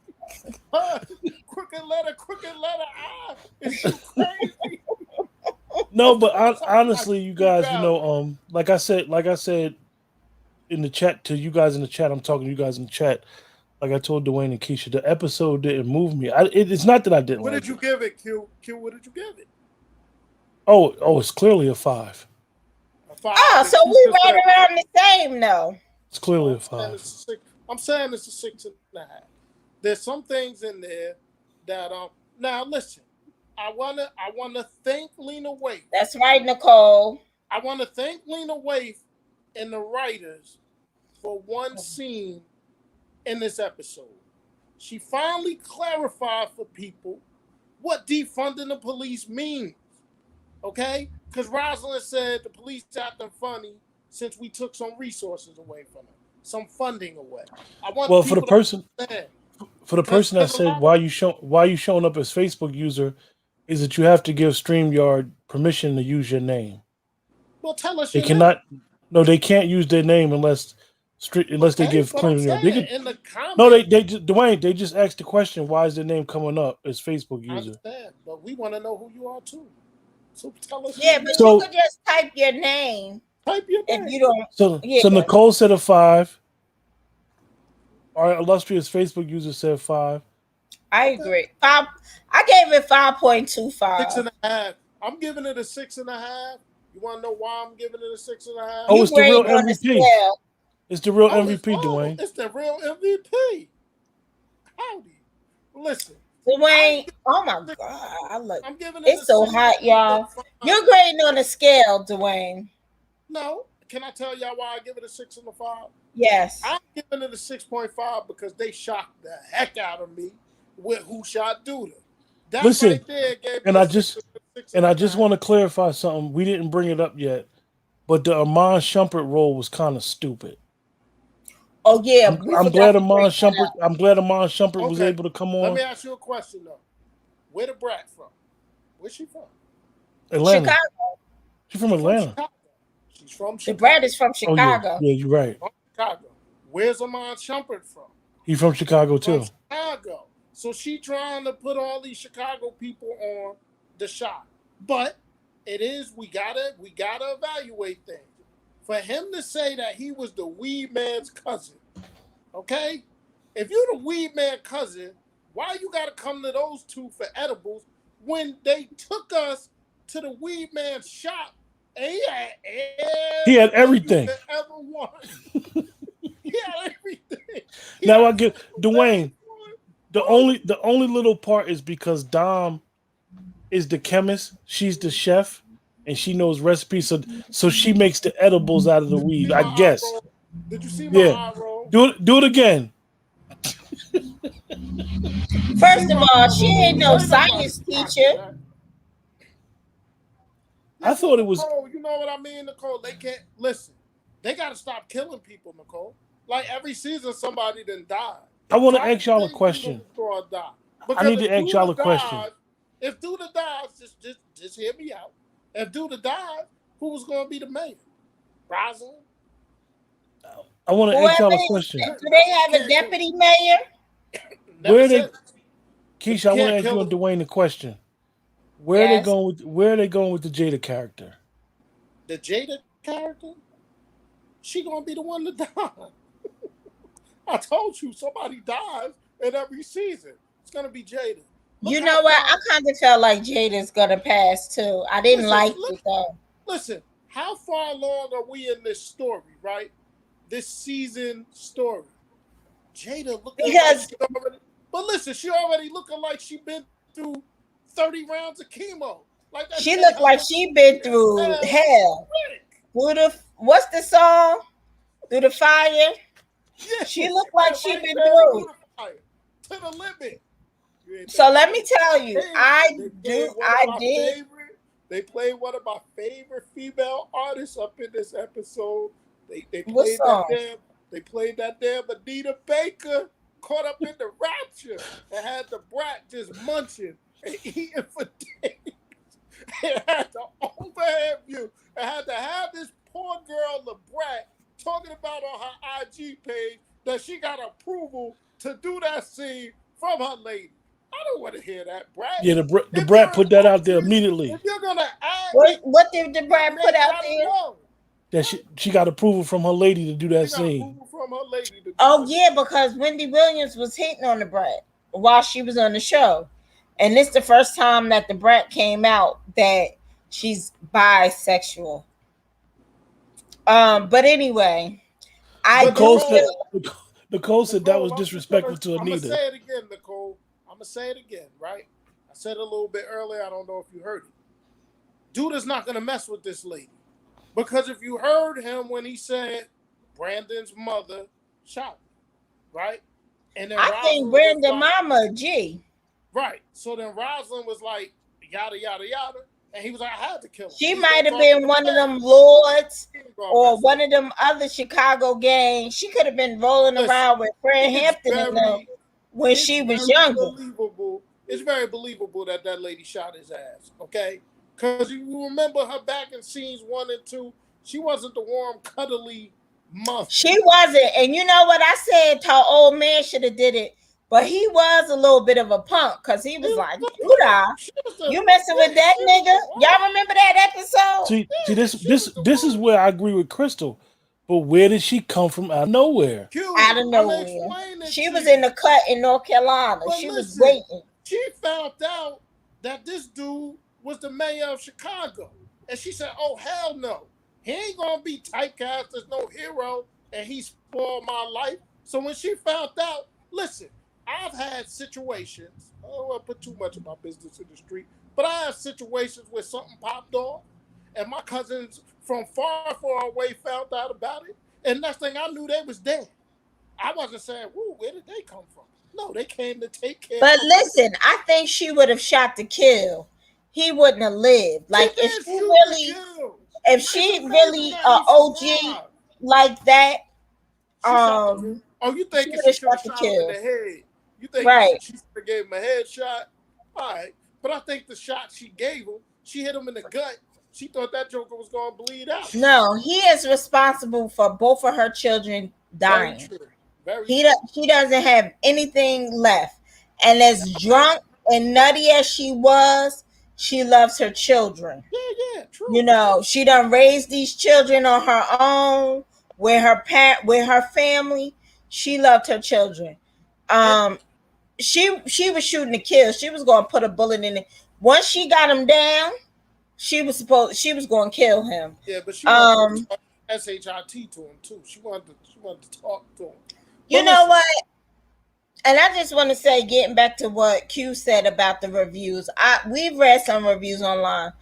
Crooked letter I. Is you crazy? No, but honestly, you guys, like I said in the chat to you guys in the chat, I'm talking to you guys in the chat. Like I told Dwayne and Keisha, the episode didn't move me. It's not that I didn't. What did you give it, Q? What did you give it? Oh, it's clearly a 5. So we right around the same, though. It's clearly a 5. I'm saying it's a 6.5. There's some things in there that now listen. I wanna thank Lena Waithe. That's right, Nicole. I want to thank Lena Waithe and the writers for one scene in this episode. She finally clarified for people what defunding the police means. Okay? Because Rosalind said the police acting funny since we took some resources away from them, some funding away. For the person that said why you showing up as Facebook user is that you have to give StreamYard permission to use your name. Well, tell us. They cannot. No, they can't use their name unless they give claim. Dwayne, they just asked the question, why is their name coming up as Facebook user? I understand, but we want to know who you are too. So tell us. Yeah, but you could just type your name. Type your name. If you don't. So Nicole said a 5. Our illustrious Facebook user said 5. I agree. I gave it 5.25. 6.5. I'm giving it a 6.5. You want to know why I'm giving it a 6.5? Oh, it's the real MVP. It's the real MVP, Dwayne. It's the real MVP. Howdy. Listen. Dwayne, oh my God. I'm giving it. It's so hot, y'all. You're grading on a scale, Dwayne. No, can I tell y'all why I give it a 6 and a 5? Yes. I'm giving it a 6.5 because they shocked the heck out of me with Who Shot Duda. That Listen, right there gave and me I a 6 just six and a I just half. want to clarify something. We didn't bring it up yet, but the Amon Shumpert role was kind of stupid. Oh yeah, I'm, we I'm forgot glad to bring Amon that Shumpert. up. I'm glad Amon Shumpert was Okay, able to come let on me ask you a question though. Where the brat from? Where's she from? Atlanta. Chicago. She's from She's from Atlanta. Chicago. She's from The Chicago. Brad is from Oh yeah, Chicago. yeah, you're right. From Chicago. Where's Amon Shumpert from? He's from Chicago From too. Chicago. So she trying to put all these Chicago people on the shot. But it is we gotta evaluate things. For him to say that he was the weed man's cousin, okay? If you're the weed man cousin, why you gotta come to those two for edibles when they took us to the weed man's shop and He had everything you everything. could ever want? He had everything. He Now I had get the Dwayne. best one. The only little part is because Dom is the chemist, she's the chef, and she knows recipes. So she makes the edibles out of the Did you weed. see I my eye guess. roll? Did you see my Yeah. eye roll? Do it again. Did you see First of my all, eye she roll? ain't no Ain't nobody science watching teacher. that. I Listen, thought it was. Nicole, you know what I mean, Nicole? They can't listen. They got to stop killing people, Nicole. Like every season, somebody done died. I want So to I ask don't y'all a think Duda question. was gonna die. I Because need to ask y'all a question. If Duda dies, just hear me out. If Duda dies, who was gonna be the mayor? Rosalind? I want to ask Whoever y'all a is, question. do they have a deputy mayor? Never Where said they, it. But Keisha? you I want to can't ask you kill and him. Dwayne a question. Yes. Where are they going with the Jada character? The Jada character, she gonna be the one to die. I told you somebody dies in every season. It's gonna be Jada. You Look how know what? I far. kind of felt like Jada's gonna pass too. I didn't like it though. Listen. How far along are we in this story? Right, this season story. Jada looking like Because she already. But listen, she already looking like she been through 30 rounds of chemo. Like that she thing looked like look she been through hell. Through the what's the song? Through the fire. Yeah, She looked like went she right been there through. to the fire, to the limit. You ain't So think let so? me tell you, I did. They played one of my favorite female artists up in this episode. They What played that song? damn. They played that damn Anita Baker caught up in the rapture and had the brat just munching and eating for days. It had the overhead view. It had to have this poor girl, the brat, talking about on her IG page that she got approval to do that scene from her lady. I don't want to hear that, Brat. Yeah, the If you're brat an put that out there actress, immediately. if you're gonna act, What did the Brad they put out gotta there? know. That she got approval from her lady to do that She got scene. approval from her lady to do Oh that. yeah, because Wendy Williams was hitting on the Brad while she was on the show, and this the first time that the Brad came out that she's bisexual. But anyway, I But do Nicole said that was Nicole, disrespectful to I'm gonna Anita. say it again, Nicole. I'm gonna say it again, right? I said it a little bit earlier. I don't know if you heard it. Dude is not gonna mess with this lady because if you heard him when he said Brandon's mother shot me, right? And then I think Rosalind was Brenda like, Mama G. right. So then Rosalind was like, yada yada yada, and he was like, I had to kill him. She He's might have talking been to one of Brad. them lords He ain't gonna or mess one with of them other Chicago gangs. She could have been rolling Listen, around with Fred it's Hampton and them very, when it's she was very younger. believable. It's very believable that that lady shot his ass. Okay, because you remember her back in scenes 1 and 2. She wasn't the warm, cuddly mother. She wasn't, and you know what I said? Her old man should have did it, but he was a little bit of a punk because he was like, "You messing with that nigga?" Y'all remember that episode? See, this is where I agree with Crystal. But where did she come from out of nowhere? Out of nowhere. She was in the cut in North Carolina. But She was listen, waiting. she found out that this dude was the mayor of Chicago. And she said, oh, hell no. He ain't going to be typecast as no hero, and he spoiled my life. So when she found out, listen, I've had situations, I don't want to put too much of my business in the street, but I have situations where something popped off, and my cousin's from far, far away found out about it. And next thing I knew, they was dead. I wasn't saying, "Woo, where did they come from?" No, they came to take care But of listen, I think she would have shot to kill. He wouldn't have lived. Like if she really, if she really OG like that, oh, you think she should have shot him in the head? You think she should have gave him a headshot? All right, but I think the shot she gave him, she hit him in the gut. She thought that joker was gonna bleed out. No, he is responsible for both of her children dying. Very true. Very true. He doesn't have anything left, and as drunk and nutty as she was, she loves her children. Yeah, true. You know, she done raised these children on her own with her family. She loved her children. She was shooting to kill. She was going to put a bullet in it. Once she got him down, she was going to kill him. Yeah, but she wanted to talk SHIT to him too. She wanted to talk to him. You know what? And I just want to say, getting back to what Q said about the reviews, we've read some reviews online.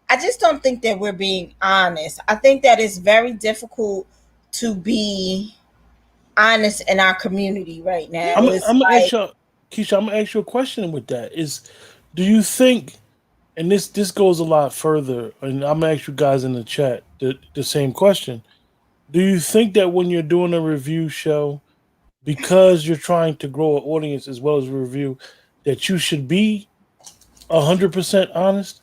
I just don't think that we're being honest. I think that it's very difficult to be honest in our community right now. I'm gonna ask you, Keisha, I'm gonna ask you a question with that. Do you think, and this goes a lot further, and I'm gonna ask you guys in the chat the same question. Do you think that when you're doing a review show, because you're trying to grow an audience as well as a review, that you should be 100% honest?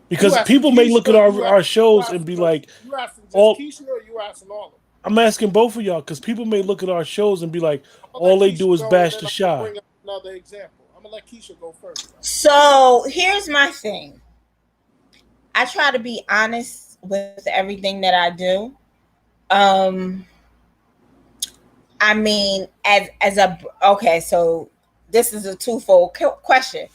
Because people may look at our shows and be like, "You asking just Keisha, or you asking all of them?" I'm asking both of y'all, because people may look at our shows and be like, all they do is bash the shot. Bring up another example. I'm gonna let Keisha go first. So here's my thing. I try to be honest with everything that I do. I mean, so this is a twofold question.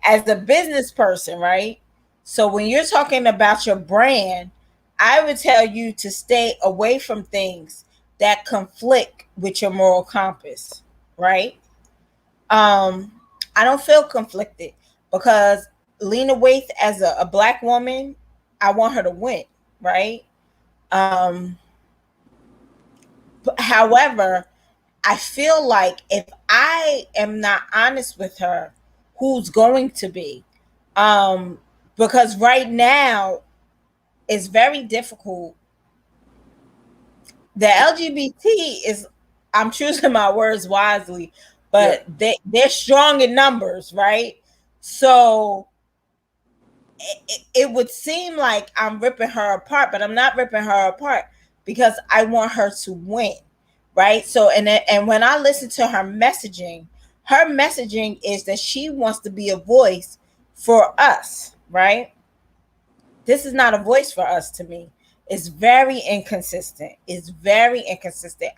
As a business person, right? So when you're talking about your brand, I would tell you to stay away from things that conflict with your moral compass, right? I don't feel conflicted because Lena Waithe, as a Black woman, I want her to win, right? However, I feel like if I am not honest with her, who's going to be? Because right now it's very difficult. The LGBT is, I'm choosing my words wisely, but they're strong in numbers, right? So it would seem like I'm ripping her apart, but I'm not ripping her apart because I want her to win, right? So and when I listen to her messaging is that she wants to be a voice for us, right? This is not a voice for us to me. It's very inconsistent.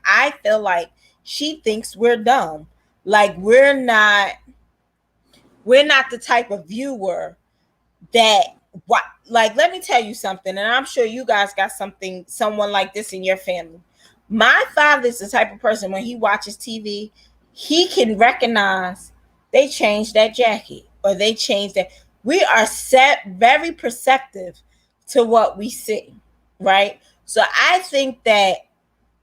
I feel like she thinks we're dumb. Like we're not the type of viewer that like, let me tell you something, and I'm sure you guys got someone like this in your family. My father's the type of person, when he watches TV, he can recognize they changed that jacket or they changed that. We are very perceptive to what we see, right? So I think that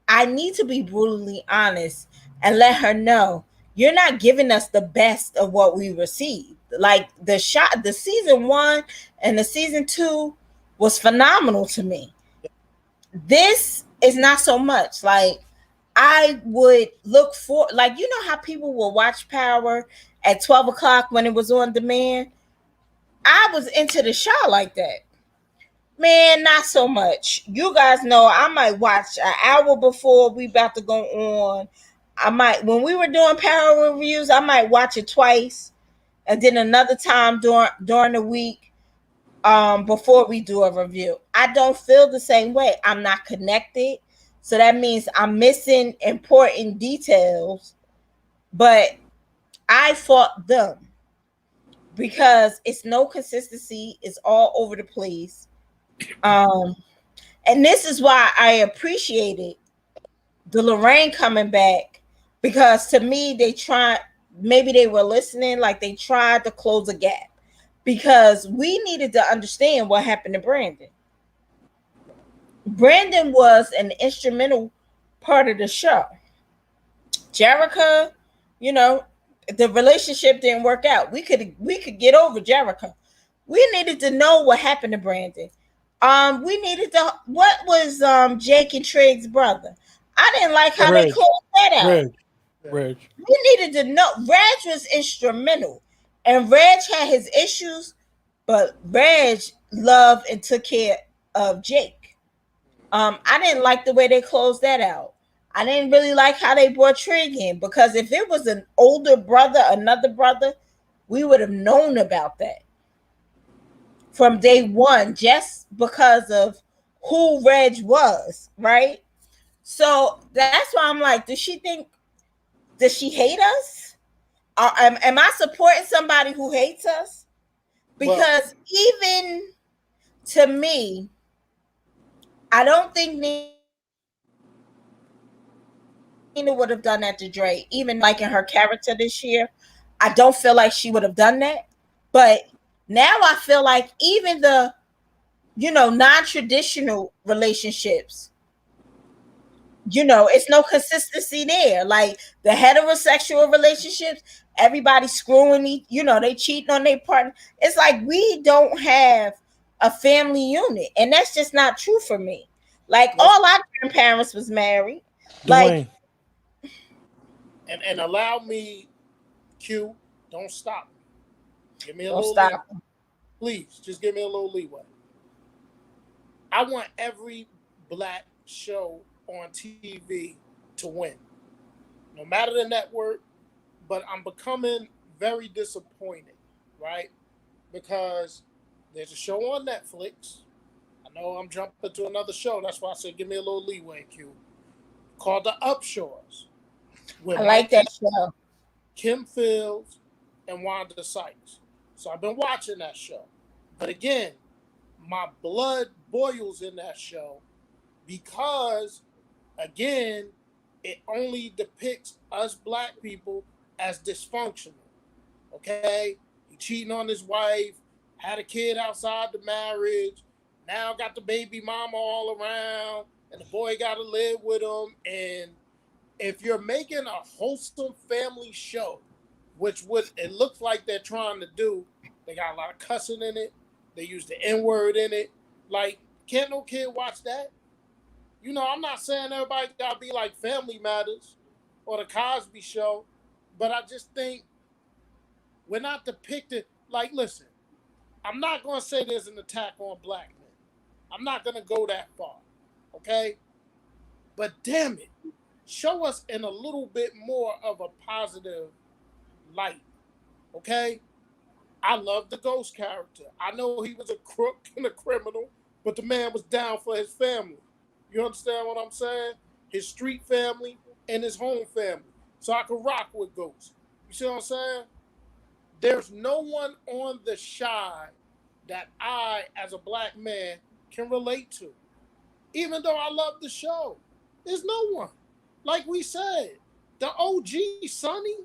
I need to be brutally honest and let her know you're not giving us the best of what we received. Like the season 1 and the season 2 was phenomenal to me. This is not so much. Like I would look for, like, you know how people will watch Power at 12 o'clock when it was on demand? I was into the show like that. Man, not so much. You guys know I might watch an hour before we about to go on. When we were doing Power reviews, I might watch it twice, and then another time during the week before we do a review. I don't feel the same way. I'm not connected. So that means I'm missing important details, but I fought them because it's no consistency. It's all over the place. And this is why I appreciated the Lorraine coming back, because to me, maybe they were listening, like they tried to close a gap, because we needed to understand what happened to Brandon. Brandon was an instrumental part of the show. Jericho, you know, the relationship didn't work out. We could get over Jericho. We needed to know what happened to Brandon. We needed to what was Jake and Trig's brother. I didn't like how they Reg, closed that out. Reg, Yeah. Reg. We needed to know Reg was instrumental. And Reg had his issues, but Reg loved and took care of Jake. I didn't like the way they closed that out. I didn't really like how they brought Trig in because if it was an older brother, another brother, we would have known about that from day one just because of who Reg was, right? So that's why I'm like, does she hate us? Am I supporting somebody who hates us? Well, Because even to me, I don't think Nina would have done that to Dre, even liking her character this year. I don't feel like she would have done that. But now I feel like even the, non-traditional relationships, it's no consistency there. Like the heterosexual relationships, everybody screwing they cheating on their partner. It's like we don't have a family unit, and that's just not true for me. Like all our grandparents was married. Like, Dwayne. and allow me, Q, don't stop me. Give me a don't little stop. leeway. Please, just give me a little leeway. I want every black show on TV to win, no matter the network. But I'm becoming very disappointed, right? Because there's a show on Netflix. I know I'm jumping to another show. That's why I said give me a little leeway, Q. Called The Upshores. With I like that show. Kim Fields and Wanda Sykes. So I've been watching that show. But again, my blood boils in that show because, again, it only depicts us black people as dysfunctional. Okay? He cheating on his wife, had a kid outside the marriage, now got the baby mama all around, and the boy got to live with him. And if you're making a wholesome family show, which what it looks like they're trying to do, they got a lot of cussing in it. They use the N-word in it. Like, can't no kid watch that? I'm not saying everybody gotta be like Family Matters or the Cosby Show, but I just think we're not depicted. Like, listen, I'm not gonna say there's an attack on black men. I'm not gonna go that far, okay? But damn it, show us in a little bit more of a positive light, okay? I love the Ghost character. I know he was a crook and a criminal, but the man was down for his family. You understand what I'm saying? His street family and his home family. So I could rock with Ghost. You see what I'm saying? There's no one on the Chi that I, as a black man, can relate to. Even though I love the show, there's no one. Like we said, the OG Sonny,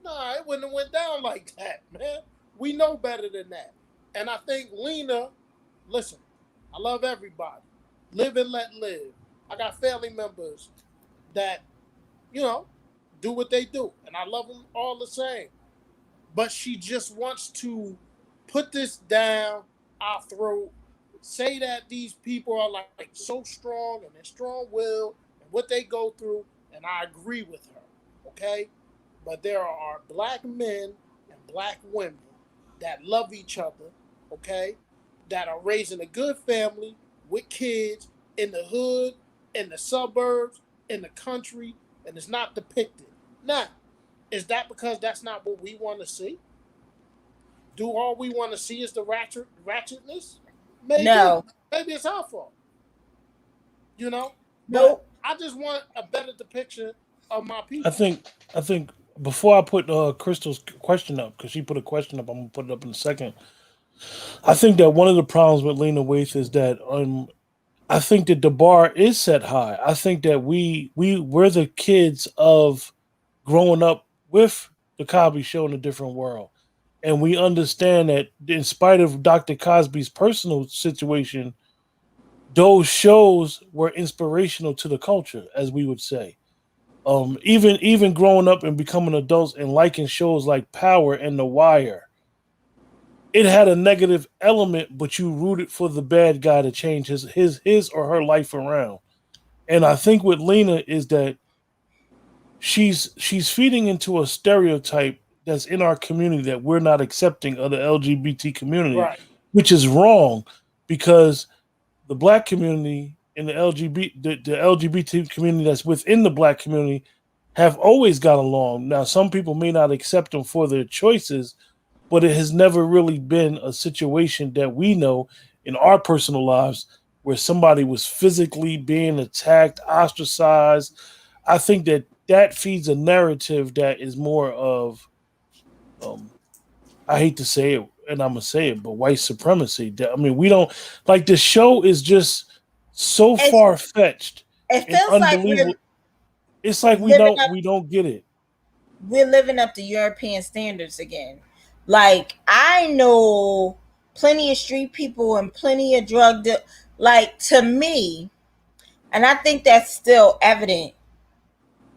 nah, it wouldn't have went down like that, man. We know better than that. And I think Lena, listen, I love everybody. Live and let live. I got family members that, do what they do. And I love them all the same. But she just wants to put this down our throat, say that these people are like so strong and they're strong-willed and what they go through, and I agree with her, okay? But there are black men and black women that love each other, okay? That are raising a good family with kids in the hood, in the suburbs, in the country, and it's not depicted. Now, is that because that's not what we want to see? Do all we want to see is the ratchetness? Maybe. No. Maybe it's our fault. But Nope. I just want a better depiction of my people. I think before I put Crystal's question up, because she put a question up, I'm gonna put it up in a second. I think that one of the problems with Lena Waithe is that I think that the bar is set high. I think that we're the kids of growing up with the Cosby Show in a different world. And we understand that in spite of Dr. Cosby's personal situation, those shows were inspirational to the culture, as we would say. Even growing up and becoming adults and liking shows like Power and The Wire, it had a negative element, but you rooted for the bad guy to change his or her life around. And I think with Lena is that she's feeding into a stereotype that's in our community that we're not accepting of the LGBT community, Right. which is wrong because the black community and the LGBT community that's within the black community have always got along. Now, some people may not accept them for their choices, but it has never really been a situation that we know in our personal lives where somebody was physically being attacked, ostracized. I think that feeds a narrative that is more of, um, I hate to say it, and I'm gonna say it, but white supremacy. I mean, we don't like the show is just so It's, far fetched it and feels like unbelievable. It's like living up we don't get it. we're living up to European standards again. Like I know plenty of street people and plenty of like to me, and I think that's still evident.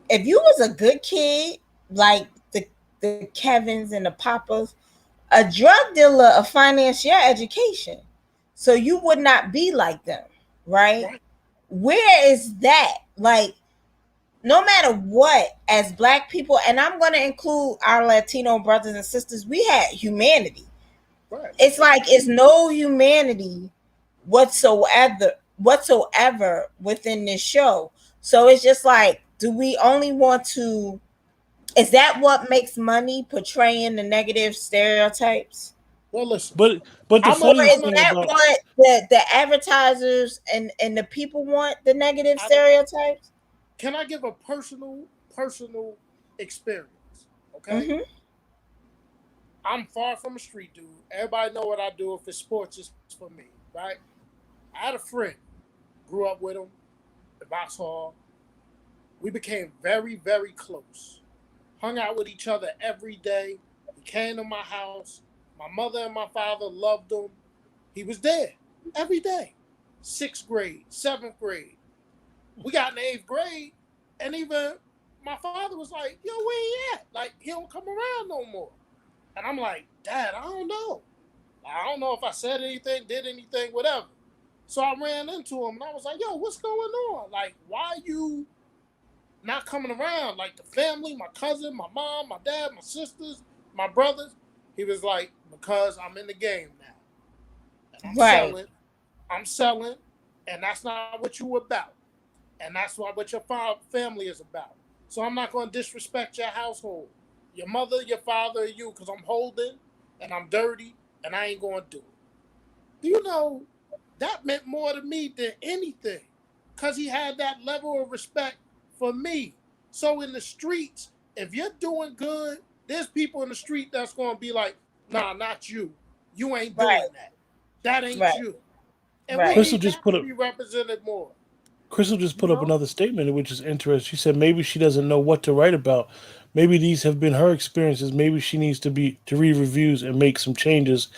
If you was a good kid, like the Kevins and the Papas, a drug dealer will finance your education. So you would not be like them, right? Right. Where is that? Like, no matter what, as black people, and I'm going to include our Latino brothers and sisters, we had humanity. Right. It's like it's no humanity whatsoever within this show. So it's just like, do we only want to, is that what makes money, portraying the negative stereotypes? Well, listen. But the I'm Or funny is thing that about what the advertisers and the people want, the negative I, stereotypes? can I give a personal experience? Okay. Mm-hmm. I'm far from a street dude. Everybody know what I do. If it's sports, it's for me, right? I had a friend, grew up with him at Vauxhall. We became very, very close. Hung out with each other every day. He came to my house. My mother and my father loved him. He was there every day. 6th grade, 7th grade. We got in the 8th grade, and even my father was like, yo, where he at? Like, he don't come around no more. And I'm like, Dad, I don't know. I don't know if I said anything, did anything, whatever. So I ran into him, and I was like, yo, what's going on? Like, why you not coming around? Like, the family, my cousin, my mom, my dad, my sisters, my brothers. He was like, because I'm in the game now. And I'm selling, and that's not what you about. And that's what your family is about. So I'm not going to disrespect your household, your mother, your father, or you, because I'm holding and I'm dirty and I ain't going to do it. Do you know that meant more to me than anything? Because he had that level of respect for me. So in the streets, if you're doing good, there's people in the street that's going to be like, nah, not you. You ain't doing that. That ain't you. And we Crystal need just that put to up be represented more. Crystal just You put up know? another statement, which is interesting. She said maybe she doesn't know what to write about. Maybe these have been her experiences. Maybe she needs to read reviews and make some changes.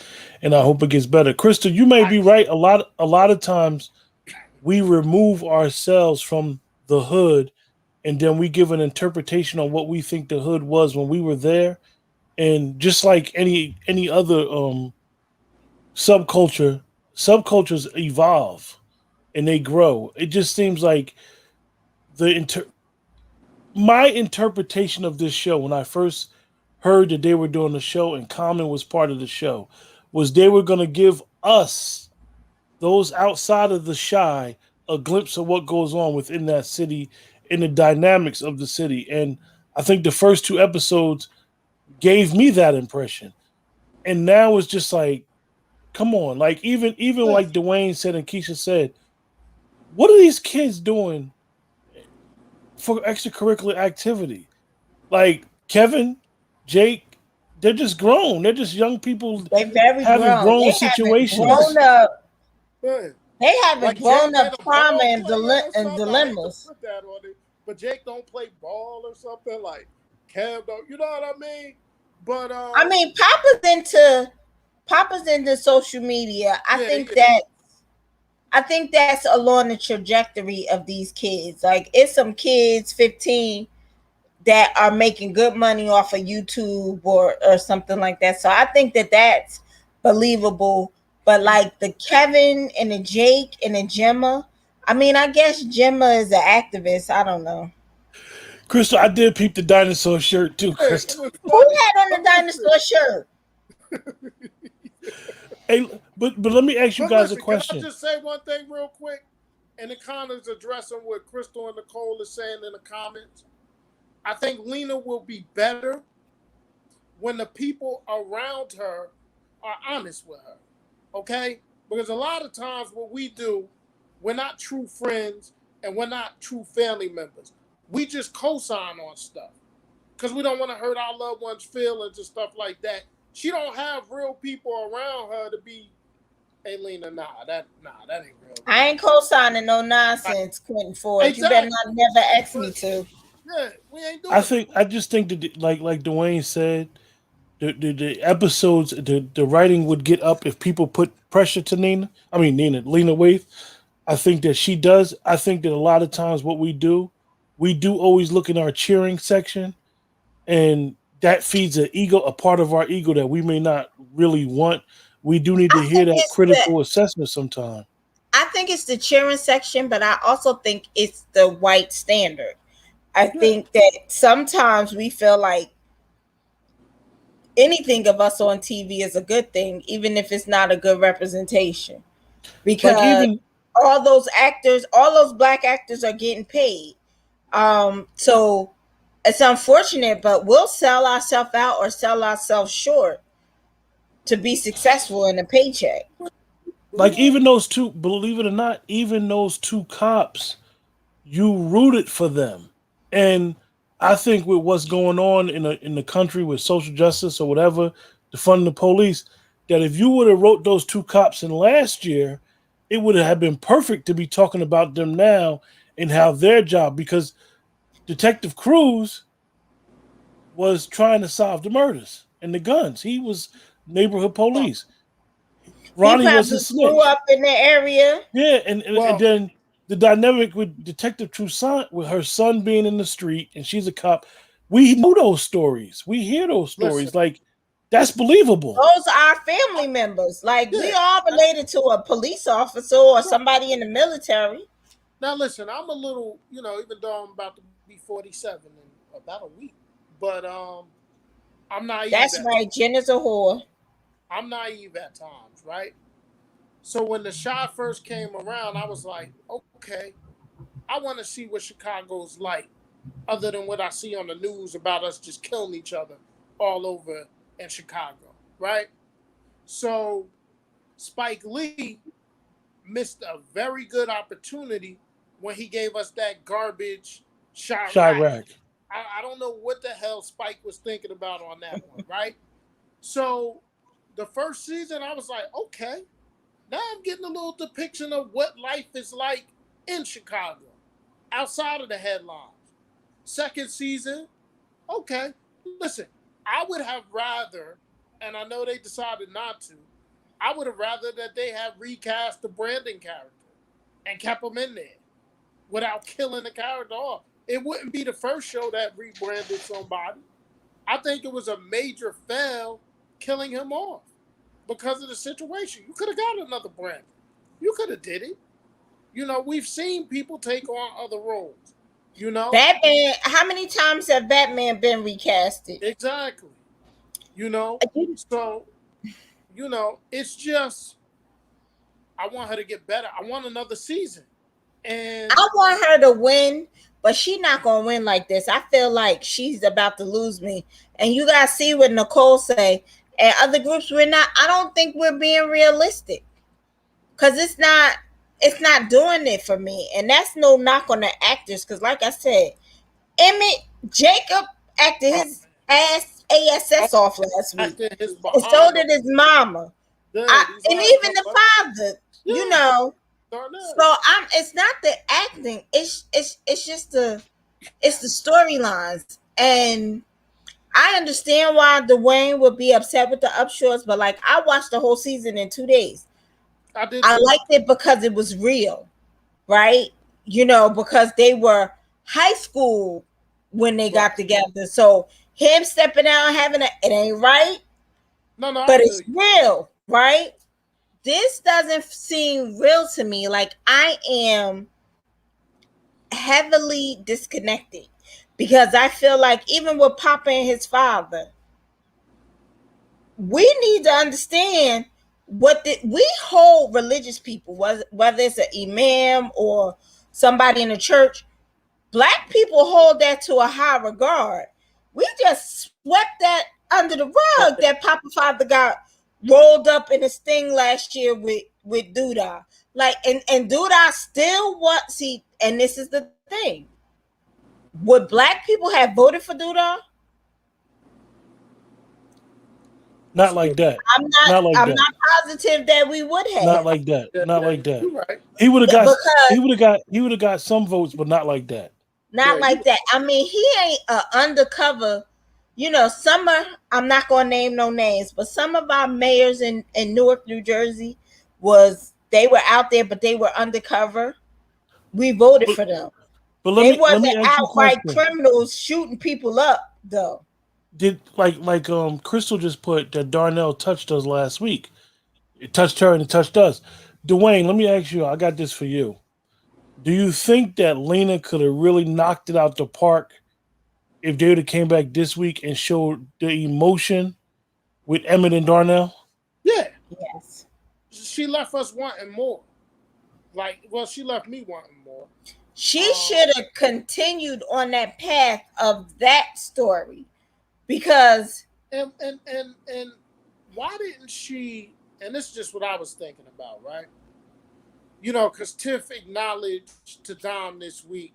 And I hope it gets better. Crystal, you may be right. A lot of times we remove ourselves from the hood, and then we give an interpretation on what we think the hood was when we were there. And just like any other subcultures evolve and they grow. It just seems like my interpretation of this show when I first heard that they were doing the show and Common was part of the show was they were going to give us, those outside of the shy, a glimpse of what goes on within that city and the dynamics of the city. And I think the first 2 episodes gave me that impression. And now it's just like, come on, like even like Dwayne said and Keisha said, what are these kids doing for extracurricular activity? Like Kevin, Jake, they're just grown. They're just young people. They're very having grown. They situations. haven't grown up. Yeah. They haven't Like grown Jake up trauma and and dilemmas. put that on it, but Jake don't play ball or something. Like Kev don't, you know what I mean? But I mean, Papa's into social media. I think I think that's along the trajectory of these kids. Like, it's some kids 15 that are making good money off of YouTube or something like that. So I think that that's believable. But like the Kevin and the Jake and the Gemma, I mean, I guess Gemma is an activist. I don't know. Crystal, I did peep the dinosaur shirt too, Hey, it Crystal. was Who funny. had on the But listen, dinosaur shirt? Hey, but let me ask you but guys a listen, can I question. just say one thing real quick? And it kind of is addressing what Crystal and Nicole is saying in the comments. I think Lena will be better when the people around her are honest with her. Okay? Because a lot of times what we do, we're not true friends and we're not true family members. We just co-sign on stuff because we don't want to hurt our loved ones' feelings and stuff like that. She don't have real people around her to be, hey Lena, that ain't real. I ain't co-signing no nonsense, Quentin Ford. Exactly. You better not never ask me to. Yeah, we ain't doing it. I just think that like Dwayne said, the episodes, the writing would get up if people put pressure to Lena Lena Waithe. I think that she does. I think that a lot of times what we do always look in our cheering section, and that feeds a part of our ego that we may not really want. We do need to I hear think that it's critical assessment sometime. I think it's the cheering section, but I also think it's the white standard. I Yeah. think that sometimes we feel like anything of us on TV is a good thing, even if it's not a good representation. Like Because even all those actors, all those black actors are getting paid. So it's unfortunate, but we'll sell ourselves out or sell ourselves short to be successful in a paycheck. even those two, believe it or not, even those two cops, you rooted for them. And I think with what's going on in the country with social justice or whatever, defunding the police, that if you would have wrote those two cops in last year, it would have been perfect to be talking about them now and how their job, because Detective Cruz was trying to solve the murders and the guns. He was neighborhood police. He Ronnie was probably his grew snitch. up in the area. Yeah, and Well, then the dynamic with Detective Toussaint, with her son being in the street and she's a cop, we know those stories. We hear those listen, stories. Like, that's believable. Those are family members. Like, we yeah. all related to a police officer or Right. somebody in the military. Now listen, I'm a little, even though I'm about to be 47 in about a week, but I'm naive. That's at right. Jen is a whore. I'm naive at times, right? So when the shot first came around, I was like, okay, I want to see what Chicago's like, other than what I see on the news about us just killing each other all over in Chicago, right? So Spike Lee missed a very good opportunity when he gave us that garbage Chirac. Chirac. I don't know what the hell Spike was thinking about on that one, right? So the first season, I was like, okay, now I'm getting a little depiction of what life is like in Chicago, outside of the headlines. Second season, okay, listen, I would have rather, and I know they decided not to, I would have rather that they have recast the Brandon character and kept him in there without killing the character off. It wouldn't be the first show that rebranded somebody. I think it was a major fail killing him off because of the situation. You could have got another Brandon. You could have did it. We've seen people take on other roles. Batman, how many times have Batman been recasted? Exactly. So, it's just, I want her to get better. I want another season. And I want her to win, but she's not gonna win like this. I feel like she's about to lose me. And you guys see what Nicole say. And other groups, I don't think we're being realistic. Cause it's not doing it for me. And that's no knock on the actors. Cause like I said, Emmett Jacob acted his ass off last week. his And so did his mama. Good. And even the father, Yeah. So it's not the acting, it's just the storylines. And I understand why Dwayne would be upset with the Upshaw's, but like, I watched the whole season in 2 days. I did I too. liked it because it was real, right? You know, because they were high school when they got Right. together. So him stepping out and having it ain't right, No, I but feel it's you. real, right? This doesn't seem real to me. Like I am heavily disconnected because I feel like even with Papa and his father, we need to understand we hold religious people, whether it's an imam or somebody in the church. Black people hold that to a high regard. We just swept that under the rug that Papa Father got rolled up in his thing last year with Duda. Like and Duda still what see, and this is the thing. Would black people have voted for Duda? That's Not a like good. that. I'm not Not like I'm that. not positive that we would Not have. like that. Yeah, Not yeah, like that. you're right. He would have got. Because He would have got some votes, but not like that. Yeah, not you. like that. I mean, he ain't a undercover. You know, I'm not gonna name no names, but some of our mayors in Newark, New Jersey, they were out there, but they were undercover. We voted But for them. but They let wasn't me ask you a outright question. criminals shooting people up, though. Did Crystal just put that Darnell touched us last week? It touched her and it touched us. Dwayne, let me ask you. I got this for you. Do you think that Lena could have really knocked it out the park if they would have came back this week and showed the emotion with Emmett and Darnell? Yeah, Yes. she left us wanting more. Like, well, she left me wanting more. She Um, should have continued on that path of that story because and why didn't she? And this is just what I was thinking about, right? You know, because Tiff acknowledged to Dom this week,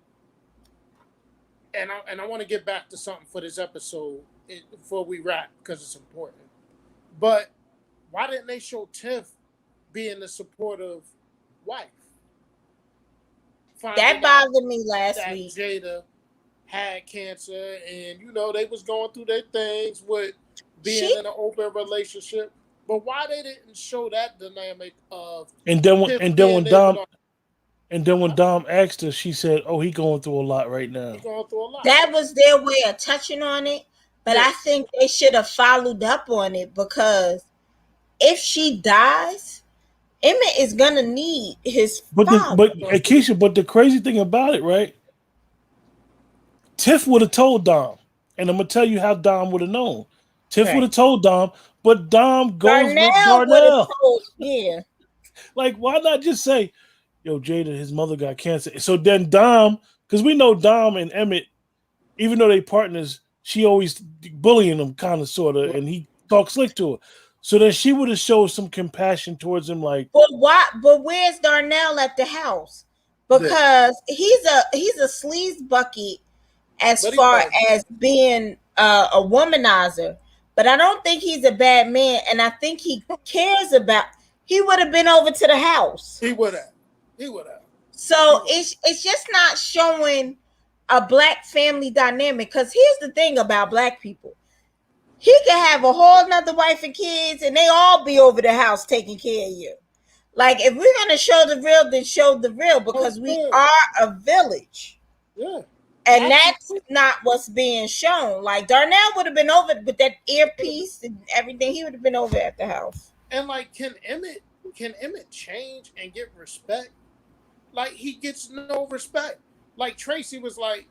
and I want to get back to something for this episode before we wrap because it's important. But why didn't they show Tiff being the supportive wife? that Finding out bothered me last that week. Jada had cancer, and you know they was going through their things with being She in an open relationship. But why they didn't show that dynamic of And then when Tiff and then being when able Dom to, and then when huh? Dom asked her, she said, "Oh, he going through a lot right He now." going through a lot. that was their way of touching on it, but Yeah, I think they should have followed up on it because if she dies, Emmett is gonna need his father. But Keisha, but the crazy thing about it, right? Tiff would have told Dom, and I'm gonna tell you how Dom would have known. Tiff would Right. have told Dom, but Dom goes with Darnell would have Darnell. told, yeah. Like, why not just say, "Yo, Jada, his mother got cancer." So then Dom, because we know Dom and Emmett, even though they partners, she always bullying him, kind of, sort of, and he talks slick to her. So then she would have showed some compassion towards him, like, But why? But where's Darnell at the house? yeah. Because he's a sleaze bucket as But he far does. as being a womanizer. But I don't think he's a bad man, and I think he cares about. He would have been over to the house. He would have. He would have. He So would. it's just not showing a black family dynamic. Because here's the thing about black people: he can have a whole nother wife and kids, and they all be over the house taking care of you. Like if we're gonna show the real, then show the real Oh, because we yeah. are a village. Yeah. And that's Absolutely. not what's being shown. Like Darnell would have been over with that earpiece and everything. He would have been over at the house. And like, can Emmett change and get respect? Like he gets no respect. Like Tracy was like,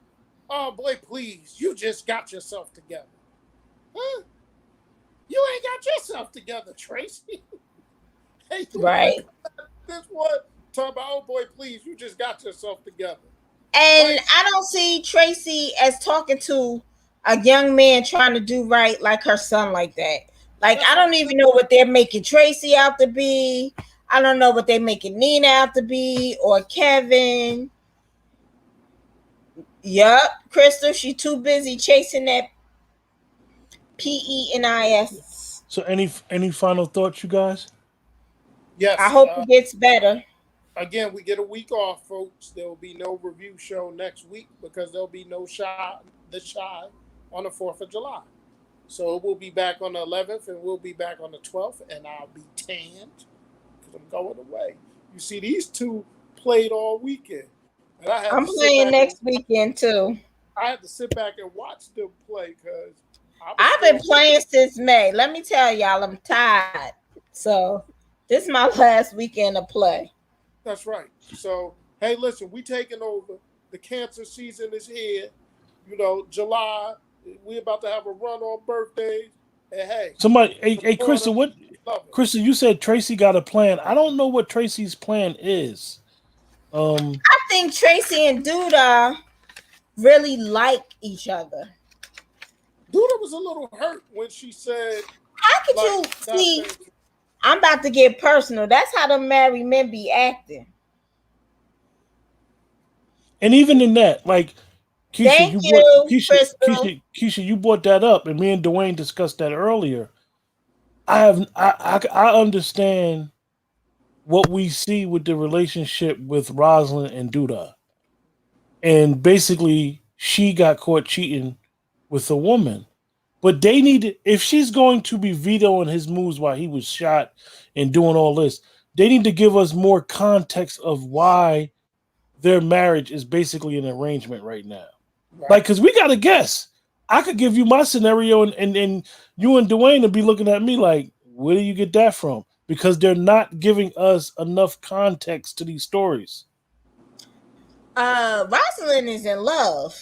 "Oh boy, please, you just got yourself together, huh? You ain't got yourself together, Tracy." Hey, you Right. this one talk about, "Oh boy, please, you just got yourself together." And Like, I don't see Tracy as talking to a young man trying to do right like her son like that. Like that's I what don't even know what they're making Tracy out to be. I don't know what they're making Nina out to be or Kevin. Yup, Crystal, she too busy chasing that PENIS. so. Any final thoughts, you guys? I yes. hope it gets better. Again, we get a week off, folks. There will be no review show next week because there'll be no shy on the 4th of July. So we'll be back on the 11th and we'll be back on the 12th, and I'll be tanned because I'm going away. You see, these two played all weekend. And I had I'm to sit playing back next weekend too. I had to sit back and watch them play because I've been playing since May. Let me tell y'all, I'm tired. So this is my last weekend of play. That's right. So, hey, listen, we taking over. The cancer season is here. You know, July. We about to have a run on birthdays. And hey, Somebody, hey, Krista, love it. Krista, you said Tracy got a plan. I don't know what Tracy's plan is. I think Tracy and Duda really like each other. Duda was a little hurt when she said, how could you see? I'm about to get personal. That's how the married men be acting. And even in that, like, Keisha, Keisha, you brought that up, and me and Dwayne discussed that earlier. I understand what we see with the relationship with Rosalind and Duda, and basically she got caught cheating with a woman. But they need, if she's going to be vetoing his moves while he was shot and doing all this, they need to give us more context of why their marriage is basically an arrangement right now. Right. Like, because we got to guess. I could give you my scenario, and you and Dwayne would be looking at me like, where do you get that from? Because they're not giving us enough context to these stories. Rosalind is in love.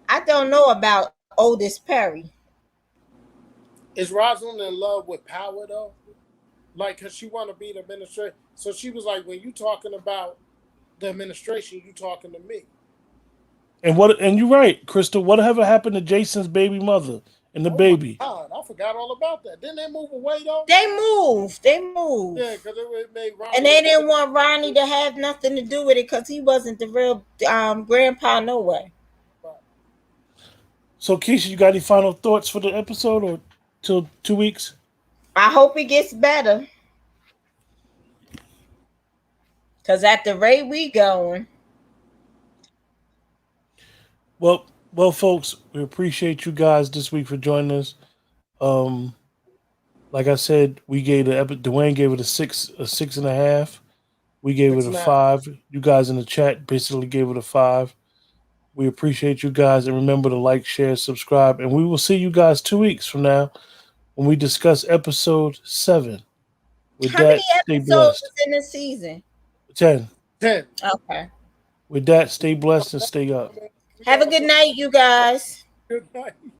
I don't know about Otis Perry. Is Rosalind in love with power though? Like, cause she want to be the administrator. So she was like, when you talking about the administration, you talking to me. And you're right, Crystal. Whatever happened to Jason's baby mother and the baby? God, I forgot all about that. Didn't they move away though? They moved. Yeah, because it made Ronnie. And they didn't want Ronnie to have nothing to do with it because he wasn't the real grandpa no way. So, Keisha, you got any final thoughts for the episode or till 2 weeks? I hope it gets better. Because at the rate we going. Well, folks, we appreciate you guys this week for joining us. Like I said, we gave Dwayne gave it a 6.5. We gave it a 5. You guys in the chat basically gave it a 5. We appreciate you guys, and remember to like, share, subscribe, and we will see you guys 2 weeks from now when we discuss episode 7. With How many episodes is in this season? 10. Okay. With that, stay blessed and stay up. Have a good night, you guys. Good night.